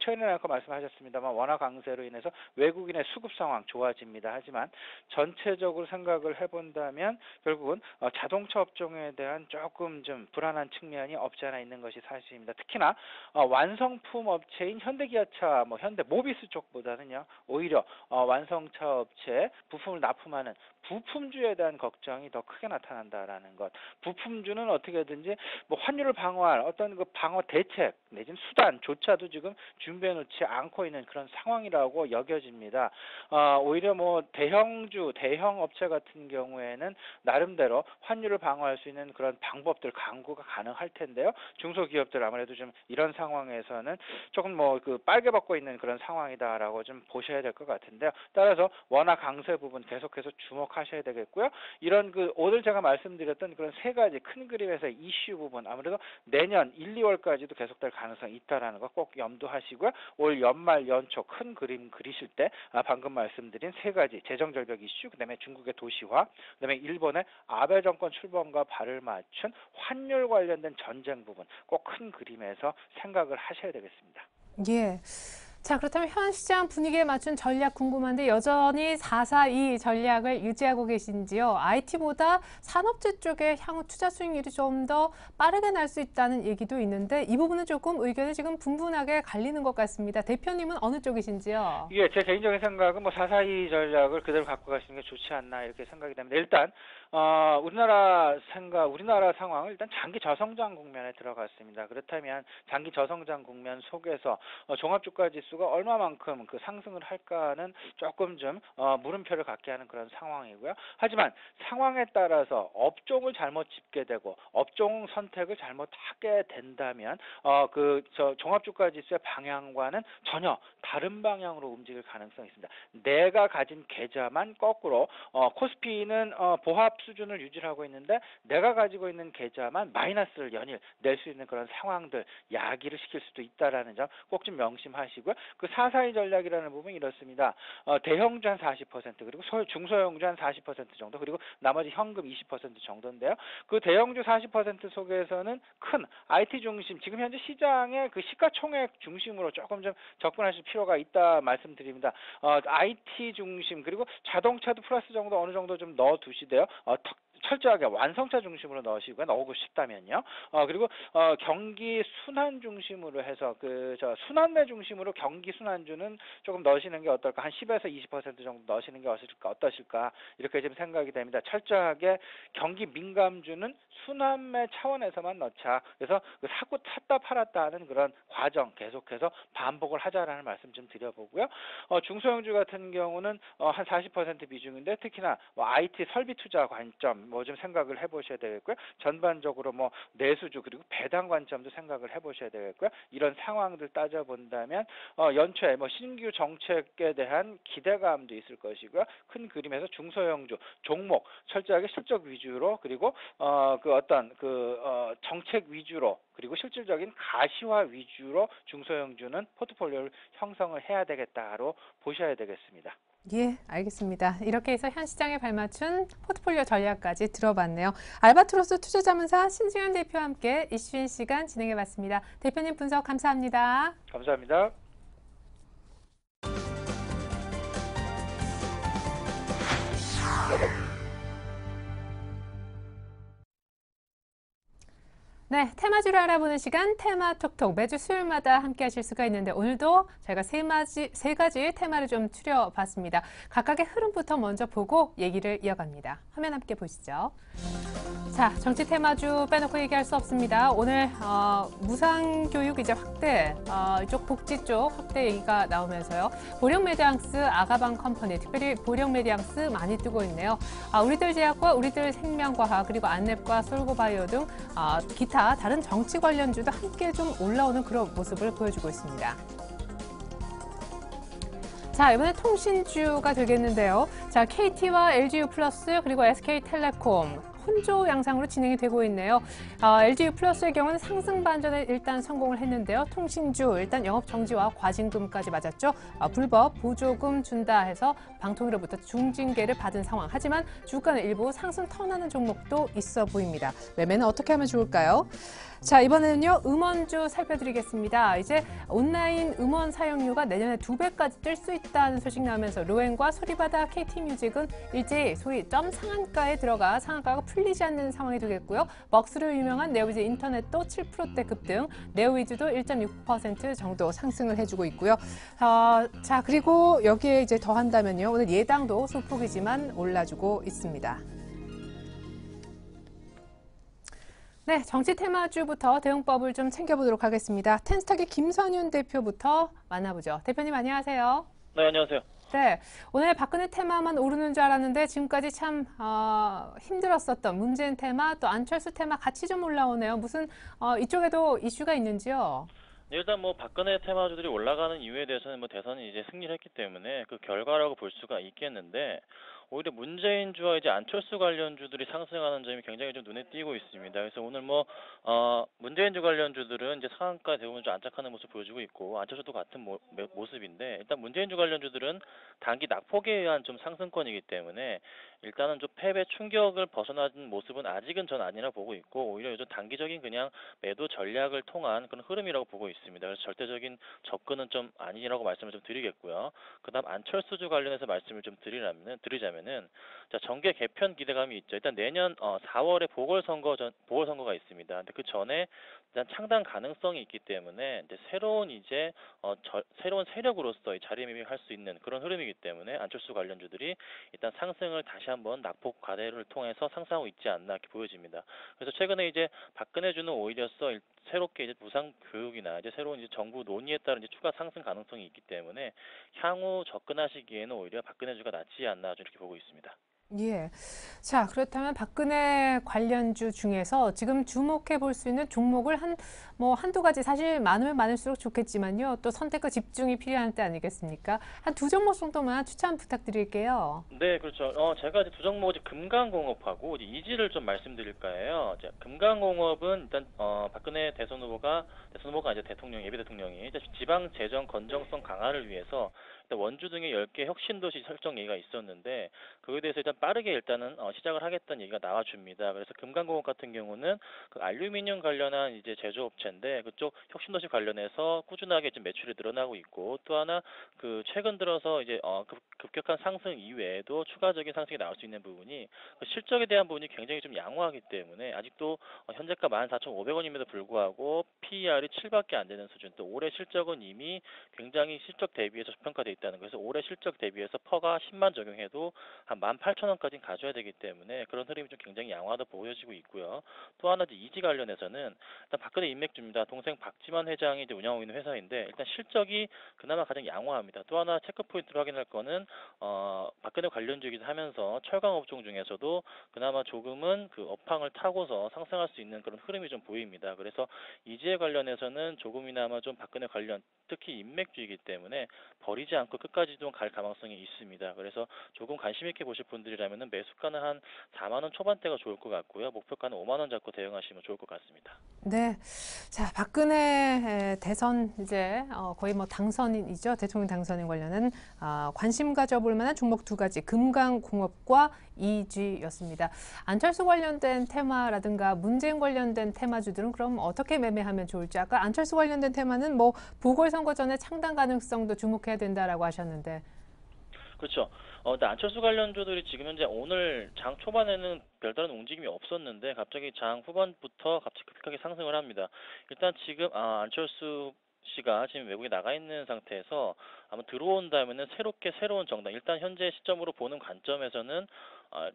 최근에 아까 말씀하셨습니다만 원화 강세로 인해서 외국인의 수급 상황 좋아집니다. 하지만 전체적으로 생각을 해본다면 결국은 자동차 업종에 대한 조금 좀 불안한 측면이 없지 않아 있는 것이 사실입니다. 특히나 완성품 업체인 현대기아차, 현대모비스 쪽보다는요 오히려 완성차 업체에 부품을 납품하는 부품주에 대한 걱정이 더 크게 나타난다라는 것. 부품주는 어떻게든지 환율을 방어할 어떤 그 방어 대책 내지는 수단조차도 지금 준비해 놓지 않고 있는 그런 상황이라고 여겨집니다. 오히려 대형 업체 같은 경우에는 나름대로 환율을 방어할 수 있는 그런 방법들 강구가 가능할 텐데요. 중소기업들 아무래도 좀 이런 상황에서는 조금 빨개 벗고 있는 그런 상황이다라고 좀 보셔야 될 것 같은데요. 따라서 원화 강세 부분 계속해서 주목하셔야 되겠고요. 이런 오늘 제가 말씀드렸던 그런 세 가지 큰 그림에서 이슈 부분 아무래도 내년 1, 2월까지도 계속될 가능성이 있다라는 거 꼭 염두하시고요. 올 연말 연초 큰 그림 그리실 때 방금 말씀드린 세 가지 재정 절벽 이슈, 그다음에 중국의 도시화, 그다음에 일본의 아베 정권 출범과 발을 맞춘 환율 관련된 전쟁 부분 꼭 큰 그림에서 생각을 하셔야 되겠습니다. 예. 자, 그렇다면 현 시장 분위기에 맞춘 전략 궁금한데 여전히 442 전략을 유지하고 계신지요? IT보다 산업재 쪽에 향후 투자 수익률이 좀 더 빠르게 날 수 있다는 얘기도 있는데 이 부분은 조금 의견이 지금 분분하게 갈리는 것 같습니다. 대표님은 어느 쪽이신지요? 예, 제 개인적인 생각은 442 전략을 그대로 갖고 가시는 게 좋지 않나 이렇게 생각이 됩니다. 일단 우리나라 상황을 일단 장기 저성장 국면에 들어갔습니다. 그렇다면 장기 저성장 국면 속에서 종합주가지수가 얼마만큼 그 상승을 할까는 조금 좀 물음표를 갖게 하는 그런 상황이고요. 하지만 상황에 따라서 업종을 잘못 짚게 되고 업종 선택을 잘못하게 된다면 종합주가지수의 방향과는 전혀 다른 방향으로 움직일 가능성이 있습니다. 내가 가진 계좌만 거꾸로 코스피는 보합 수준을 유지하고 있는데 내가 가지고 있는 계좌만 마이너스를 연일 낼 수 있는 그런 상황들 야기를 시킬 수도 있다라는 점 꼭 좀 명심하시고요. 그 442 전략이라는 부분이 이렇습니다. 대형주 한 40% 그리고 중소형주 한 40% 정도 그리고 나머지 현금 20% 정도인데요. 그 대형주 40% 속에서는 큰 IT 중심 지금 현재 시장의 그 시가총액 중심으로 조금 좀 접근하실 필요가 있다 말씀드립니다. IT 중심 그리고 자동차도 플러스 정도 어느 정도 좀 넣어두시되요. 철저하게 완성차 중심으로 넣고 싶다면요. 그리고 경기 순환 중심으로 해서 순환매 중심으로 경기 순환주는 조금 넣으시는 게 어떨까? 한 10에서 20% 정도 넣으시는 게 어떠실까? 이렇게 좀 생각이 됩니다. 철저하게 경기 민감주는 순환매 차원에서만 넣자. 그래서 사고 샀다 팔았다 하는 그런 과정 계속해서 반복을 하자라는 말씀 좀 드려보고요. 중소형주 같은 경우는 한 40% 비중인데 특히나 IT 설비 투자 관점 뭐 좀 생각을 해보셔야 되겠고요. 전반적으로 뭐 내수주 그리고 배당 관점도 생각을 해보셔야 되겠고요. 이런 상황들 따져본다면 연초에 뭐 신규 정책에 대한 기대감도 있을 것이고요. 큰 그림에서 중소형주 종목 철저하게 실적 위주로 그리고 정책 위주로 그리고 실질적인 가시화 위주로 중소형주는 포트폴리오를 형성을 해야 되겠다로 보셔야 되겠습니다. 예, 알겠습니다. 이렇게 해서 현 시장에 발맞춘 포트폴리오 전략까지 들어봤네요. 알바트로스 투자자문사 신승현 대표와 함께 이슈인 시간 진행해봤습니다. 대표님 분석 감사합니다. 감사합니다. 네, 테마주를 알아보는 시간 테마톡톡 매주 수요일마다 함께 하실 수가 있는데 오늘도 저희가 세 가지 테마를 좀 추려봤습니다. 각각의 흐름부터 먼저 보고 얘기를 이어갑니다. 화면 함께 보시죠. 자, 정치 테마주 빼놓고 얘기할 수 없습니다. 오늘 무상교육 이제 확대, 이쪽 복지 쪽 확대 얘기가 나오면서요. 보령메디앙스 아가방 컴퍼니, 특별히 보령메디앙스 많이 뜨고 있네요. 우리들 제약과 우리들 생명과학 그리고 안랩과 솔고바이오 등 기타 다른 정치 관련주도 함께 좀 올라오는 그런 모습을 보여주고 있습니다. 자, 이번에 통신주가 되겠는데요. 자, KT와 LGU 플러스 그리고 SK텔레콤 혼조 양상으로 진행이 되고 있네요. LGU 플러스의 경우는 상승 반전에 일단 성공을 했는데요. 통신주 일단 영업 정지와 과징금까지 맞았죠. 불법 보조금 준다 해서 방통위로부터 중징계를 받은 상황. 하지만 주가는 일부 상승 턴하는 종목도 있어 보입니다. 매매는 어떻게 하면 좋을까요? 자, 이번에는요, 음원주 살펴드리겠습니다. 이제 온라인 음원 사용료가 내년에 2배까지 뜰 수 있다는 소식 나오면서 로엔과 소리바다 KT뮤직은 일제히 소위 점 상한가에 들어가 상한가가 풀리지 않는 상황이 되겠고요. 먹스로 유명한 네오위즈 인터넷도 7%대 급등, 네오위즈도 1.6% 정도 상승을 해주고 있고요. 자, 그리고 여기에 이제 더한다면요, 오늘 예당도 소폭이지만 올라주고 있습니다. 네, 정치 테마주부터 대응법을 좀 챙겨보도록 하겠습니다. 텐스탁의 김선윤 대표부터 만나보죠. 대표님 안녕하세요. 네, 안녕하세요. 네, 오늘 박근혜 테마만 오르는 줄 알았는데 지금까지 참 힘들었었던 문재인 테마 또 안철수 테마 같이 좀 올라오네요. 무슨 이쪽에도 이슈가 있는지요? 일단 뭐 박근혜 테마주들이 올라가는 이유에 대해서는 뭐 대선이 이제 승리를 했기 때문에 그 결과라고 볼 수가 있겠는데 오히려 문재인주와 이제 안철수 관련주들이 상승하는 점이 굉장히 좀 눈에 띄고 있습니다. 그래서 오늘 뭐 문재인주 관련주들은 이제 상한가 대부분 좀 안착하는 모습 보여주고 있고 안철수도 같은 모습인데 일단 문재인주 관련주들은 단기 낙폭에 의한 좀 상승권이기 때문에 일단은 좀 패배 충격을 벗어나는 모습은 아직은 전 아니라 보고 있고 오히려 요즘 단기적인 그냥 매도 전략을 통한 그런 흐름이라고 보고 있습니다. 그래서 절대적인 접근은 좀 아니라고 말씀을 좀 드리겠고요. 그다음 안철수주 관련해서 말씀을 좀 드리자면은 자, 정계 개편 기대감이 있죠. 일단 내년 4월에 보궐선거가 있습니다. 근데 그 전에 일단 창당 가능성이 있기 때문에 이제 새로운 세력으로서 자리매김할 수 있는 그런 흐름이기 때문에 안철수 관련주들이 일단 상승을 다시 한번 낙폭 과대를 통해서 상승하고 있지 않나 이렇게 보여집니다. 그래서 최근에 이제 박근혜주는 오히려 새롭게 이제 무상 교육이나 이제 새로운 이제 정부 논의에 따른 이제 추가 상승 가능성이 있기 때문에 향후 접근하시기에는 오히려 박근혜주가 낫지 않나 좀 이렇게 보고 있습니다. 예. 자, 그렇다면 박근혜 관련주 중에서 지금 주목해 볼 수 있는 종목을 한두 가지 사실 많으면 많을수록 좋겠지만요. 또 선택과 집중이 필요한 때 아니겠습니까? 한 두 종목 정도만 추천 부탁드릴게요. 네, 그렇죠. 제가 이제 두 종목 금강공업하고 이제 이지를 좀 말씀드릴까 해요. 금강공업은 일단 박근혜 대선 후보가 이제 예비 대통령이 이제 지방 재정 건정성 강화를 위해서 원주 등의 10개 혁신도시 설정 얘기가 있었는데 그거에 대해서 일단 빠르게 일단은 시작을 하겠다는 얘기가 나와줍니다. 그래서 금강공업 같은 경우는 그 알루미늄 관련한 이제 제조업체인데 그쪽 혁신도시 관련해서 꾸준하게 좀 매출이 늘어나고 있고 또 하나 그 최근 들어서 이제 급격한 상승 이외에도 추가적인 상승이 나올 수 있는 부분이 그 실적에 대한 부분이 굉장히 좀 양호하기 때문에 아직도 현재가 14,500원임에도 불구하고 PER이 7밖에 안 되는 수준 또 올해 실적은 이미 굉장히 실적 대비해서 저평가돼 있다는 거예요. 그래서 올해 실적 대비해서 퍼가 10만 적용해도 한 18,000 12,000원까지는 가져야 되기 때문에 그런 흐름이 좀 굉장히 양호하다 보여지고 있고요. 또 하나 이제 이지 관련해서는 일단 박근혜 인맥주입니다. 동생 박지만 회장이 이제 운영하고 있는 회사인데 일단 실적이 그나마 가장 양호합니다. 또 하나 체크 포인트로 확인할 거는 박근혜 관련주이기도 하면서 철강 업종 중에서도 그나마 조금은 그 업황을 타고서 상승할 수 있는 그런 흐름이 좀 보입니다. 그래서 이지에 관련해서는 조금이나마 좀 박근혜 관련 특히 인맥주이기 때문에 버리지 않고 끝까지도 갈 가능성이 있습니다. 그래서 조금 관심 있게 보실 분들이라면 매수가는 한 4만 원 초반대가 좋을 것 같고요. 목표가는 5만 원 잡고 대응하시면 좋을 것 같습니다. 네. 자, 박근혜 대선 이제 거의 뭐 당선인이죠. 대통령 당선인 관련은 관심 가져볼 만한 종목 두 가지, 금강공업과 이지였습니다. 안철수 관련된 테마라든가 문재인 관련된 테마주들은 그럼 어떻게 매매하면 좋을지. 아까 안철수 관련된 테마는 뭐 보궐선거 전에 창단 가능성도 주목해야 된다라고 하셨는데. 그렇죠. 근데 안철수 관련주들이 지금 현재 오늘 장 초반에는 별다른 움직임이 없었는데 갑자기 장 후반부터 갑자기 급격하게 상승을 합니다. 일단 지금 안철수 씨가 지금 외국에 나가 있는 상태에서 아마 들어온다면은 새로운 정당, 일단 현재 시점으로 보는 관점에서는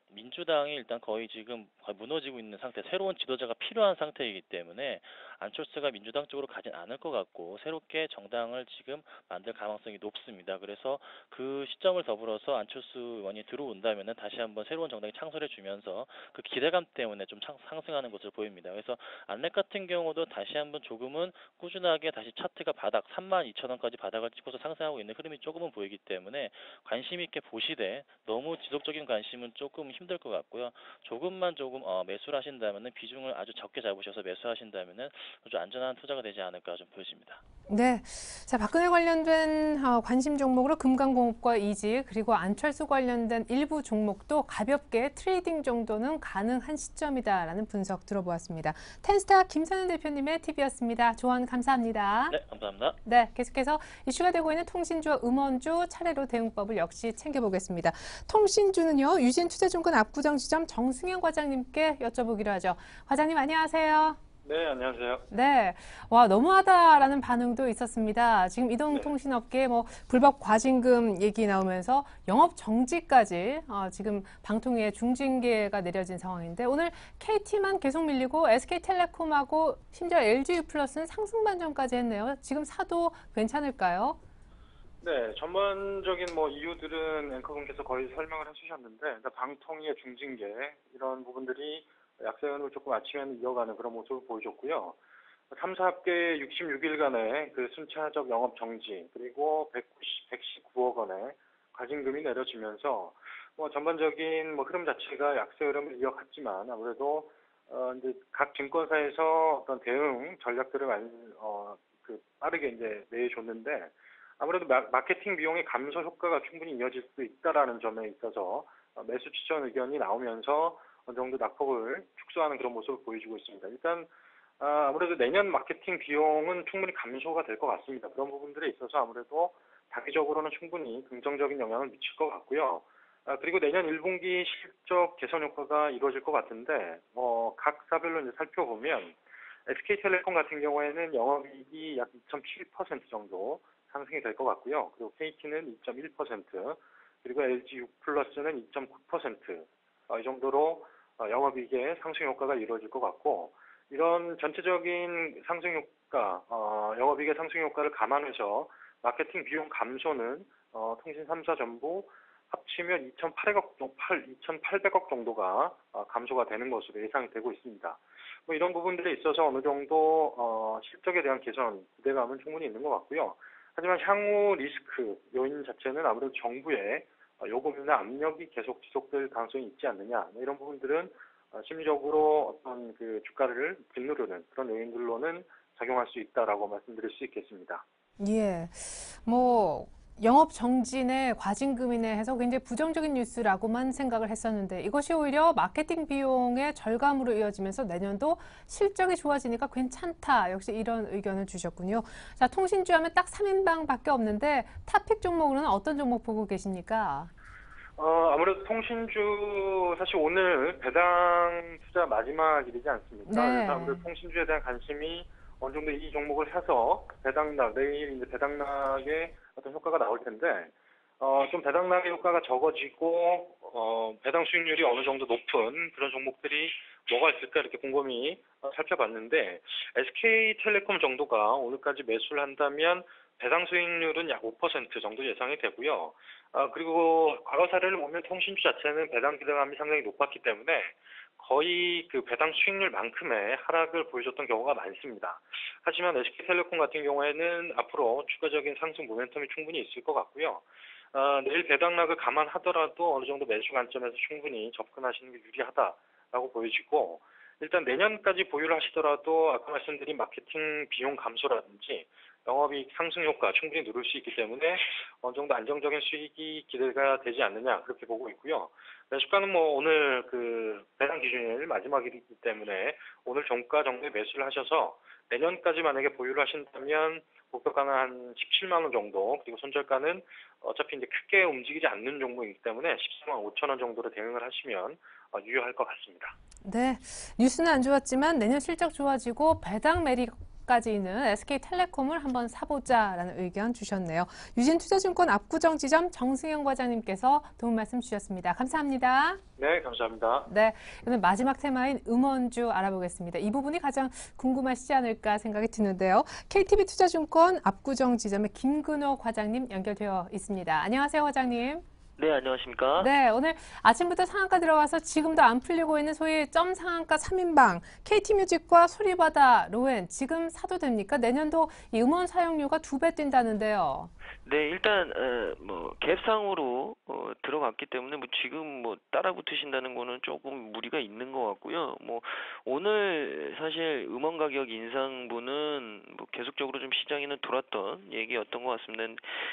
민주당이 일단 거의 지금 거의 무너지고 있는 상태, 새로운 지도자가 필요한 상태이기 때문에 안철수가 민주당 쪽으로 가진 않을 것 같고 새롭게 정당을 지금 만들 가능성이 높습니다. 그래서 그 시점을 더불어서 안철수 의원이 들어온다면은 다시 한번 새로운 정당이 창설해 주면서 그 기대감 때문에 좀 상승하는 것으로 보입니다. 그래서 안랩 같은 경우도 다시 한번 조금은 꾸준하게 다시 차트가 바닥 32,000원까지 바닥을 찍고서 상승하고 있는 흐름이 조금은 보이기 때문에 관심 있게 보시되 너무 지속적인 관심은 조금 힘들 것 같고요. 조금 매수를 하신다면은 비중을 아주 적게 잡으셔서 매수하신다면은 좀 안전한 투자가 되지 않을까 좀 보여집니다. 네. 자, 박근혜 관련된 관심 종목으로 금강공업과 이지, 그리고 안철수 관련된 일부 종목도 가볍게 트레이딩 정도는 가능한 시점이다라는 분석 들어보았습니다. 텐스타 김선현 대표님의 팁이었습니다. 조언 감사합니다. 네, 감사합니다. 네, 계속해서 이슈가 되고 있는 통신주와 음원주 차례로 대응법을 역시 챙겨보겠습니다. 통신주는요, 유진투자증권 압구정지점 정승현 과장님께 여쭤보기로 하죠. 과장님 안녕하세요. 네, 안녕하세요. 네, 와 너무하다라는 반응도 있었습니다. 지금 이동통신업계 뭐 불법 과징금 얘기 나오면서 영업 정지까지 지금 방통위에 중징계가 내려진 상황인데 오늘 KT만 계속 밀리고 SK텔레콤하고 심지어 LG유플러스는 상승 반전까지 했네요. 지금 사도 괜찮을까요? 네, 전반적인 이유들은 앵커분께서 거의 설명을 해주셨는데, 일단 방통위의 중징계 이런 부분들이 약세연을 조금 아침에는 이어가는 그런 모습을 보여줬고요. 3사 합계 66일간의 그 순차적 영업 정지 그리고 119억 원의 과징금이 내려지면서 전반적인 흐름 자체가 약세 흐름을 이어갔지만 아무래도 이제 각 증권사에서 어떤 대응 전략들을 빠르게 이제 내줬는데 아무래도 마케팅 비용의 감소 효과가 충분히 이어질 수 있다라는 점에 있어서 매수 추천 의견이 나오면서 어느 정도 낙폭을 축소하는 그런 모습을 보여주고 있습니다. 일단 아무래도 내년 마케팅 비용은 충분히 감소가 될 것 같습니다. 그런 부분들에 있어서 아무래도 단기적으로는 충분히 긍정적인 영향을 미칠 것 같고요. 그리고 내년 1분기 실적 개선 효과가 이루어질 것 같은데 각 사별로 이제 살펴보면 SK텔레콤 같은 경우에는 영업이익이 약 2.7% 정도 상승이 될 것 같고요. 그리고 KT는 2.1%, 그리고 LG유플러스는 2.9%, 이 정도로 영업이익의 상승 효과가 이루어질 것 같고, 이런 전체적인 상승 효과, 영업이익의 상승 효과를 감안해서 마케팅 비용 감소는 통신 3사 전부 합치면 2,800억 정도가 감소가 되는 것으로 예상이 되고 있습니다. 이런 부분들에 있어서 어느 정도 실적에 대한 개선 기대감은 충분히 있는 것 같고요. 하지만 향후 리스크 요인 자체는 아무래도 정부의 요금이나 압력이 계속 지속될 가능성이 있지 않느냐, 이런 부분들은 심리적으로 어떤 그 주가를 짓누르는 그런 요인들로는 작용할 수 있다라고 말씀드릴 수 있겠습니다. 예, 영업 정지네 과징금이네 해서 굉장히 부정적인 뉴스라고만 생각을 했었는데 이것이 오히려 마케팅 비용의 절감으로 이어지면서 내년도 실적이 좋아지니까 괜찮다. 역시 이런 의견을 주셨군요. 자, 통신주 하면 딱 3인방밖에 없는데 탑픽 종목으로는 어떤 종목 보고 계십니까? 아무래도 통신주 사실 오늘 배당 투자 마지막일이지 않습니까? 네. 그래서 아무래도 통신주에 대한 관심이 어느 정도 이 종목을 사서 내일 이제 배당락의 어떤 효과가 나올 텐데, 좀 배당락의 효과가 적어지고 배당 수익률이 어느 정도 높은 그런 종목들이 뭐가 있을까 이렇게 곰곰이 살펴봤는데 SK텔레콤 정도가 오늘까지 매수를 한다면 배당 수익률은 약 5% 정도 예상이 되고요. 그리고 과거 사례를 보면 통신주 자체는 배당 기대감이 상당히 높았기 때문에 거의 그 배당 수익률만큼의 하락을 보여줬던 경우가 많습니다. 하지만 SK텔레콤 같은 경우에는 앞으로 추가적인 상승 모멘텀이 충분히 있을 것 같고요. 내일 배당락을 감안하더라도 어느 정도 매수 관점에서 충분히 접근하시는 게 유리하다라고 보여지고 일단 내년까지 보유를 하시더라도 아까 말씀드린 마케팅 비용 감소라든지 영업이익 상승 효과 충분히 누릴 수 있기 때문에 어느 정도 안정적인 수익이 기대가 되지 않느냐 그렇게 보고 있고요. 매수가는 뭐 오늘 그 배당 기준일 마지막이기 때문에 오늘 종가 정도에 매수를 하셔서 내년까지 만약에 보유를 하신다면 목표가는 한 17만 원 정도 그리고 손절가는 어차피 이제 크게 움직이지 않는 종목이기 때문에 14만 5천 원 정도로 대응을 하시면 유효할 것 같습니다. 네, 뉴스는 안 좋았지만 내년 실적 좋아지고 배당 매력까지 있는 SK텔레콤을 한번 사보자라는 의견 주셨네요. 유진투자증권 압구정 지점 정승현 과장님께서 도움 말씀 주셨습니다. 감사합니다. 네, 감사합니다. 네, 오늘 마지막 테마인 음원주 알아보겠습니다. 이 부분이 가장 궁금하시지 않을까 생각이 드는데요. KTB투자증권 압구정 지점의 김근호 과장님 연결되어 있습니다. 안녕하세요, 과장님. 네, 안녕하십니까? 네, 오늘 아침부터 상한가 들어가서 지금도 안 풀리고 있는 소위 점 상한가 3인방 KT뮤직과 소리바다, 로엔 지금 사도 됩니까? 내년도 이 음원 사용료가 2배 뛴다는데요. 네, 일단 뭐 갭상으로 들어갔기 때문에 뭐 지금 뭐 따라 붙으신다는 거는 조금 무리가 있는 것 같고요. 뭐 오늘 사실 음원 가격 인상분은 뭐 계속적으로 좀 시장에는 돌았던 얘기였던 것 같습니다.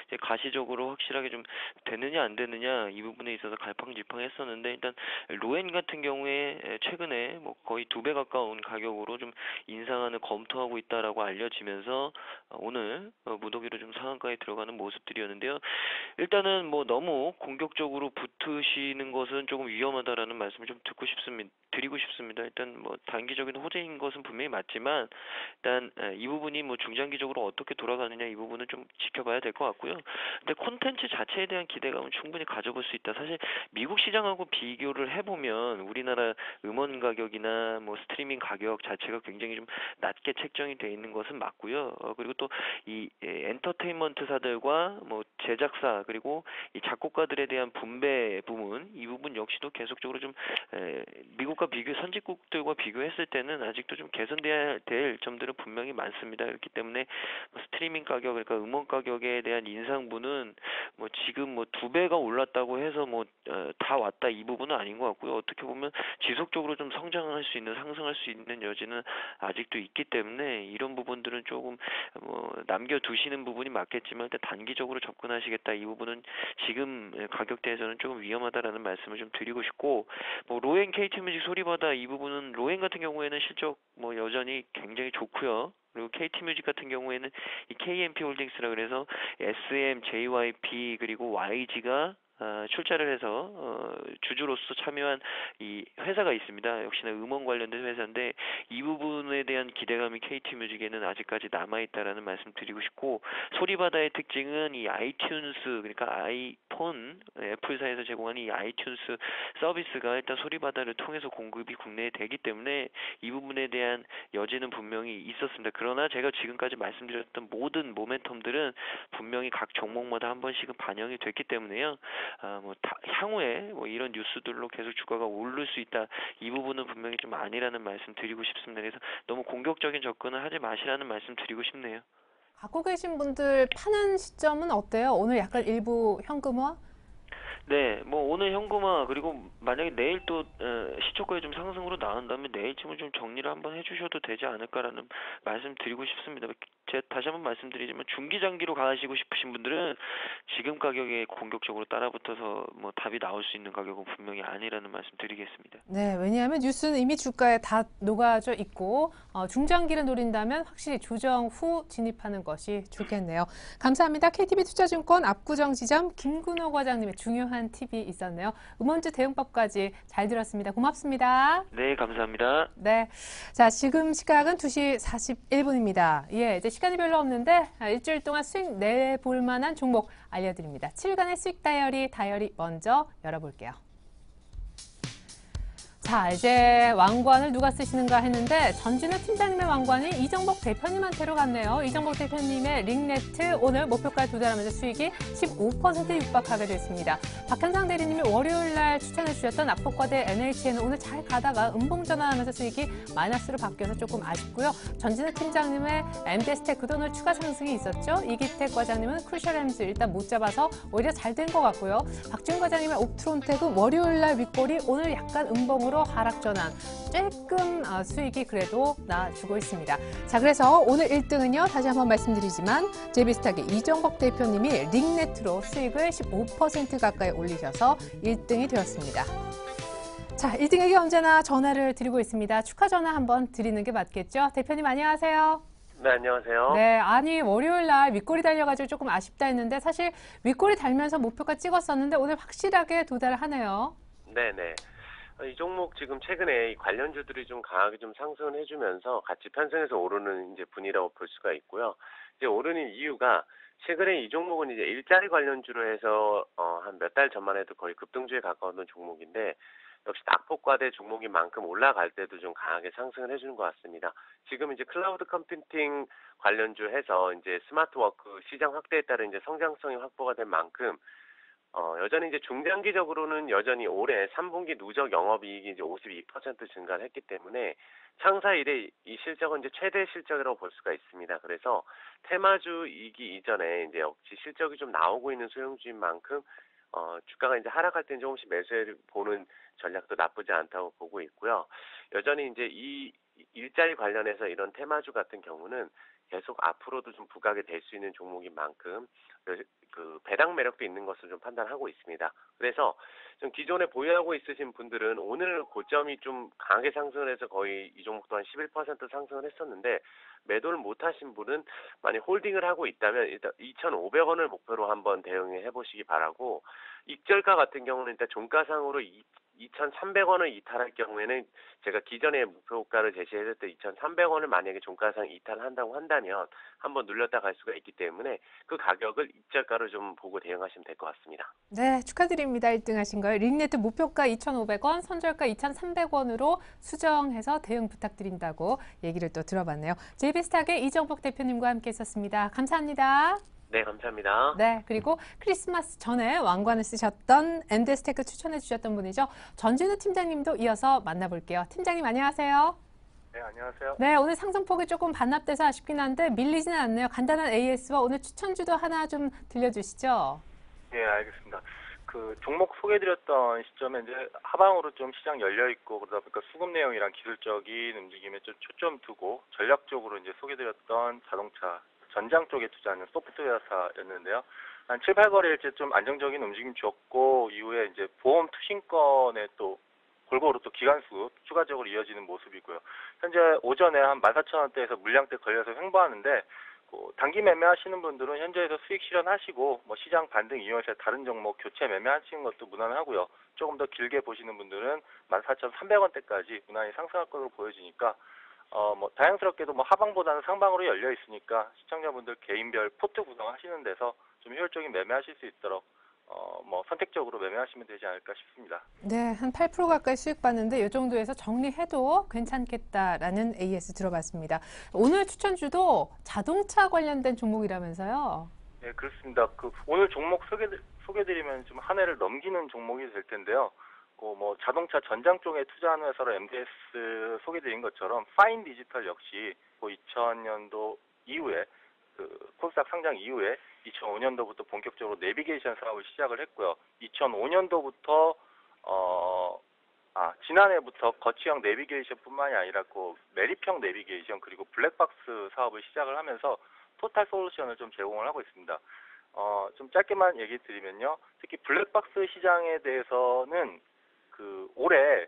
이제 가시적으로 확실하게 좀 되느냐 안 되느냐 이 부분에 있어서 갈팡질팡했었는데 일단 로엔 같은 경우에 최근에 뭐 거의 2배 가까운 가격으로 좀 인상안을 검토하고 있다라고 알려지면서 오늘 무더기로 좀 상한가에 들어가는 모습들이었는데요. 일단은 뭐 너무 공격적으로 붙으시는 것은 조금 위험하다라는 말씀을 좀 드리고 싶습니다. 일단 뭐 단기적인 호재인 것은 분명히 맞지만 일단 이 부분이 뭐 중장기적으로 어떻게 돌아가느냐 이 부분은 좀 지켜봐야 될 것 같고요. 근데 콘텐츠 자체에 대한 기대감은 충분히 가져볼 수 있다. 사실 미국 시장하고 비교를 해보면 우리나라 음원 가격이나 뭐 스트리밍 가격 자체가 굉장히 좀 낮게 책정이 돼 있는 것은 맞고요. 그리고 또 이 엔터테인먼트사들과 뭐 제작사 그리고 이 작곡가들에 대한 분배 부분 이 부분 역시도 계속적으로 좀 미국과 선진국들과 비교했을 때는 아직도 좀 개선돼야 될 점들은 분명히 많습니다. 그렇기 때문에 스트리밍 가격 그러니까 음원 가격에 대한 인상분은 뭐 지금 뭐 2배가 올랐다고 해서 뭐 다 왔다 이 부분은 아닌 것 같고요. 어떻게 보면 지속적으로 좀 성장할 수 있는 상승할 수 있는 여지는 아직도 있기 때문에 이런 부분들은 조금 뭐 남겨두시는 부분이 맞겠지만 일단 단기적으로 접근하시겠다 이 부분은 지금 가격대에서는 조금 위험하다라는 말씀을 좀 드리고 싶고 뭐 로엔 KT뮤직 소리바다 이 부분은 로엔 같은 경우에는 실적 뭐 여전히 굉장히 좋고요. 그리고 KT뮤직 같은 경우에는 이 KMP홀딩스라 그래서 SM, JYP 그리고 YG가 출자를 해서 주주로서 참여한 이 회사가 있습니다. 역시나 음원 관련된 회사인데 이 부분에 대한 기대감이 KT뮤직에는 아직까지 남아있다라는 말씀 드리고 싶고 소리바다의 특징은 이 아이튠스 그러니까 아이폰 애플사에서 제공하는 이 아이튠스 서비스가 일단 소리바다를 통해서 공급이 국내에 되기 때문에 이 부분에 대한 여지는 분명히 있었습니다. 그러나 제가 지금까지 말씀드렸던 모든 모멘텀들은 분명히 각 종목마다 한 번씩은 반영이 됐기 때문에요. 향후에 뭐 이런 뉴스들로 계속 주가가 오를 수 있다. 이 부분은 분명히 좀 아니라는 말씀 드리고 싶습니다. 그래서 너무 공격적인 접근을 하지 마시라는 말씀 드리고 싶네요. 갖고 계신 분들 파는 시점은 어때요? 오늘 약간 일부 현금화? 네, 뭐 오늘 현금화 그리고 만약에 내일 또 시초가에 좀 상승으로 나온다면 내일쯤은 좀 정리를 한번 해주셔도 되지 않을까라는 말씀 드리고 싶습니다. 제가 다시 한번 말씀드리지만 중기 장기로 가시고 싶으신 분들은 지금 가격에 공격적으로 따라붙어서 뭐 답이 나올 수 있는 가격은 분명히 아니라는 말씀 드리겠습니다. 네, 왜냐하면 뉴스는 이미 주가에 다 녹아져 있고 중장기를 노린다면 확실히 조정 후 진입하는 것이 좋겠네요. 감사합니다. KTB투자증권 압구정 지점 김근호 과장님의 중요한 팁이 있었네요. 음원주 대응법까지 잘 들었습니다. 고맙습니다. 네, 감사합니다. 네, 자 지금 시각은 2시 41분입니다. 예, 이제 시간이 별로 없는데 일주일 동안 수익 내볼 만한 종목 알려드립니다. 7일간의 수익 다이어리 먼저 열어볼게요. 자, 이제 왕관을 누가 쓰시는가 했는데 전진우 팀장님의 왕관이 이정복 대표님한테로 갔네요. 이정복 대표님의 링네트 오늘 목표가에 도달하면서 수익이 15% 육박하게 됐습니다. 박현상 대리님이 월요일 날 추천해 주셨던 악폭과대 NH는 오늘 잘 가다가 음봉 전환하면서 수익이 마이너스로 바뀌어서 조금 아쉽고요. 전진우 팀장님의 MD스테크도 오늘 추가 상승이 있었죠. 이기택 과장님은 크루셜햄즈 일단 못 잡아서 오히려 잘 된 것 같고요. 박준 과장님의 옵트론텍은 월요일 날 윗골이 오늘 약간 음봉으로 하락 전환, 조금 수익이 그래도 나주고 있습니다. 자, 그래서 오늘 1등은요. 다시 한번 말씀드리지만 JB스탁의 이정복 대표님이 링네트로 수익을 15% 가까이 올리셔서 1등이 되었습니다. 자, 1등에게 언제나 전화를 드리고 있습니다. 축하 전화 한번 드리는 게 맞겠죠? 대표님 안녕하세요. 네, 안녕하세요. 네, 아니 월요일 날 윗골이 달려가지고 조금 아쉽다 했는데 사실 윗골이 달면서 목표가 찍었었는데 오늘 확실하게 도달하네요. 네네. 이 종목 지금 최근에 이 관련주들이 좀 강하게 좀 상승을 해주면서 같이 편승해서 오르는 이제 분위라고 볼 수가 있고요. 이제 오르는 이유가 최근에 이 종목은 이제 일자리 관련주로 해서 한 몇 달 전만 해도 거의 급등주에 가까운 종목인데 역시 낙폭과대 종목인 만큼 올라갈 때도 좀 강하게 상승을 해주는 것 같습니다. 지금 이제 클라우드 컴퓨팅 관련주 해서 이제 스마트워크 시장 확대에 따른 이제 성장성이 확보가 된 만큼 여전히 이제 중장기적으로는 여전히 올해 3분기 누적 영업이익이 이제 52% 증가를 했기 때문에 창사 이래 이 실적은 이제 최대 실적이라고 볼 수가 있습니다. 그래서 테마주이기 이전에 이제 역시 실적이 좀 나오고 있는 소형주인 만큼 주가가 이제 하락할 때는 조금씩 매수해 보는 전략도 나쁘지 않다고 보고 있고요. 여전히 이제 이 일자리 관련해서 이런 테마주 같은 경우는 계속 앞으로도 좀 부각이 될 수 있는 종목인 만큼 그 배당 매력도 있는 것을 좀 판단하고 있습니다. 그래서 좀 기존에 보유하고 있으신 분들은 오늘 고점이 좀 강하게 상승을 해서 거의 이 종목도 한 11% 상승을 했었는데 매도를 못 하신 분은 많이 홀딩을 하고 있다면 일단 2,500원을 목표로 한번 대응해 보시기 바라고, 익절가 같은 경우는 일단 종가상으로 2,300원을 이탈할 경우에는 제가 기존에 목표가를 제시했을 때 2,300원을 만약에 종가상 이탈한다고 한다면 한번 눌렸다 갈 수가 있기 때문에 그 가격을 익절가로 좀 보고 대응하시면 될 것 같습니다. 네, 축하드립니다. 1등 하신 거예요. 링네트 목표가 2,500원, 선절가 2,300원으로 수정해서 대응 부탁드린다고 얘기를 또 들어봤네요. JB스탁의 이정복 대표님과 함께 했었습니다. 감사합니다. 네, 감사합니다. 네, 그리고 크리스마스 전에 왕관을 쓰셨던 MD스테크 추천해 주셨던 분이죠. 전진우 팀장님도 이어서 만나볼게요. 팀장님 안녕하세요. 네, 안녕하세요. 네, 오늘 상승폭이 조금 반납돼서 아쉽긴 한데 밀리지는 않네요. 간단한 AS와 오늘 추천주도 하나 좀 들려주시죠. 예, 알겠습니다. 그 종목 소개드렸던 시점에 이제 하방으로 좀 시장 열려 있고 그러다 보니까 수급 내용이랑 기술적인 움직임에 좀 초점 두고 전략적으로 이제 소개드렸던 자동차 전장 쪽에 투자하는 소프트웨어사였는데요. 한 7, 8거래일째 좀 안정적인 움직임 줬고 이후에 이제 보험 투신권에 또 골고루 또 기간수 추가적으로 이어지는 모습이고요. 현재 오전에 한 14,000원대에서 물량대 걸려서 횡보하는데 단기 매매하시는 분들은 현재에서 수익 실현하시고 시장 반등 이후에 다른 종목 교체 매매하시는 것도 무난하고요. 조금 더 길게 보시는 분들은 14,300원대까지 무난히 상승할 것으로 보여지니까 다양스럽게도 하방보다는 상방으로 열려 있으니까 시청자분들 개인별 포트 구성하시는 데서 좀 효율적인 매매하실 수 있도록 선택적으로 매매하시면 되지 않을까 싶습니다. 네, 한 8% 가까이 수익 봤는데 이 정도에서 정리해도 괜찮겠다라는 AS 들어봤습니다. 오늘 추천주도 자동차 관련된 종목이라면서요? 네, 그렇습니다. 오늘 종목 소개드리면 좀 한 해를 넘기는 종목이 될 텐데요. 자동차 전장 쪽에 투자하는 회사로 MDS 소개드린 것처럼 파인 디지털 역시 2000년도 이후에 코스닥 상장 이후에 2005년도부터 본격적으로 내비게이션 사업을 시작을 했고요. 2005년도부터 지난해부터 거치형 내비게이션뿐만이 아니라 매립형 내비게이션 그리고 블랙박스 사업을 시작을 하면서 토탈 솔루션을 좀 제공을 하고 있습니다. 좀 짧게만 얘기 드리면요. 특히 블랙박스 시장에 대해서는 올해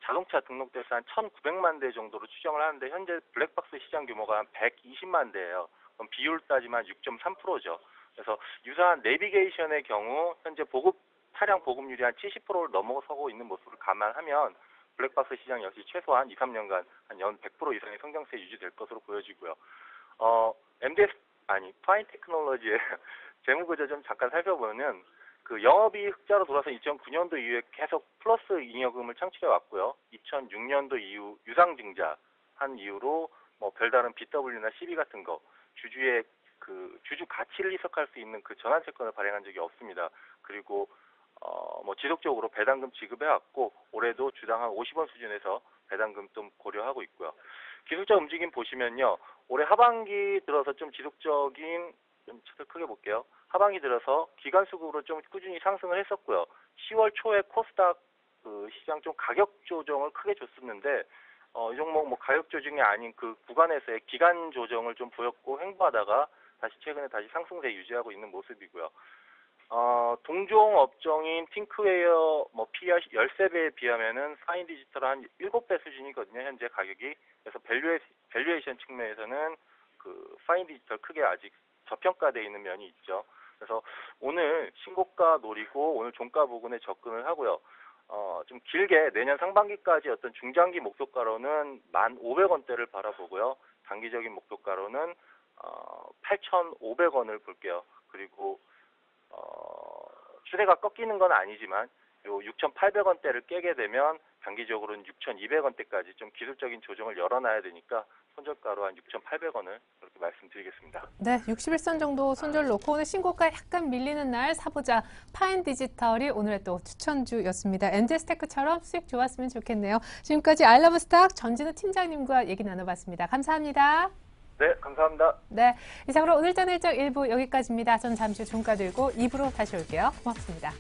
자동차 등록대수 한 1,900만 대 정도로 추정을 하는데 현재 블랙박스 시장 규모가 한 120만 대예요. 그럼 비율 따지면 6.3%죠. 그래서 유사한 내비게이션의 경우 현재 차량 보급률이 한 70%를 넘어서고 있는 모습을 감안하면 블랙박스 시장 역시 최소한 2, 3년간 한 연 100% 이상의 성장세 유지될 것으로 보여지고요. MDS 파인 테크놀로지의 재무구조 좀 잠깐 살펴보면 그 영업이익 흑자로 돌아서 2009년도 이후에 계속 플러스 잉여금을 창출해 왔고요. 2006년도 이후 유상증자한 이후로 뭐 별다른 BW나 CB 같은 거 주주의 그 주주 가치를 희석할 수 있는 그 전환 채권을 발행한 적이 없습니다. 그리고 뭐 지속적으로 배당금 지급해 왔고 올해도 주당 한 50원 수준에서 배당금 좀 고려하고 있고요. 기술적 움직임 보시면요. 올해 하반기 들어서 좀 지속적인 좀 차트 크게 볼게요. 하반기 들어서 기관 수급으로 좀 꾸준히 상승을 했었고요. 10월 초에 코스닥 그 시장 좀 가격 조정을 크게 줬었는데 이 종목 뭐 가격 조정이 아닌 그 구간에서의 기간 조정을 좀 보였고 횡보하다가 최근에 다시 상승세 유지하고 있는 모습이고요. 동종 업종인 핑크웨어 뭐 PER 13배에 비하면은 파인 디지털 한 7배 수준이거든요. 현재 가격이. 그래서 밸류에이션 측면에서는 그 파인 디지털 크게 아직 저평가되어 있는 면이 있죠. 그래서 오늘 신고가 노리고 오늘 종가 부근에 접근을 하고요. 좀 길게 내년 상반기까지 어떤 중장기 목표가로는 1,500원대를 바라보고요. 단기적인 목표가로는 8,500원을 볼게요. 그리고 추세가 꺾이는 건 아니지만 요 6,800원대를 깨게 되면 단기적으로는 6,200원대까지 좀 기술적인 조정을 열어놔야 되니까 손절가로 한 6,800원을 그렇게 말씀드리겠습니다. 네, 61선 정도 손절 놓고 오늘 신고가 약간 밀리는 날 사보자. 파인 디지털이 오늘의 또 추천주였습니다. 엔젤스테크처럼 수익 좋았으면 좋겠네요. 지금까지 아이러브스탁 전진우 팀장님과 얘기 나눠봤습니다. 감사합니다. 네, 감사합니다. 네, 이상으로 오늘 전 일정 1부 여기까지입니다. 전 잠시 후 종가 들고 2부로 다시 올게요. 고맙습니다.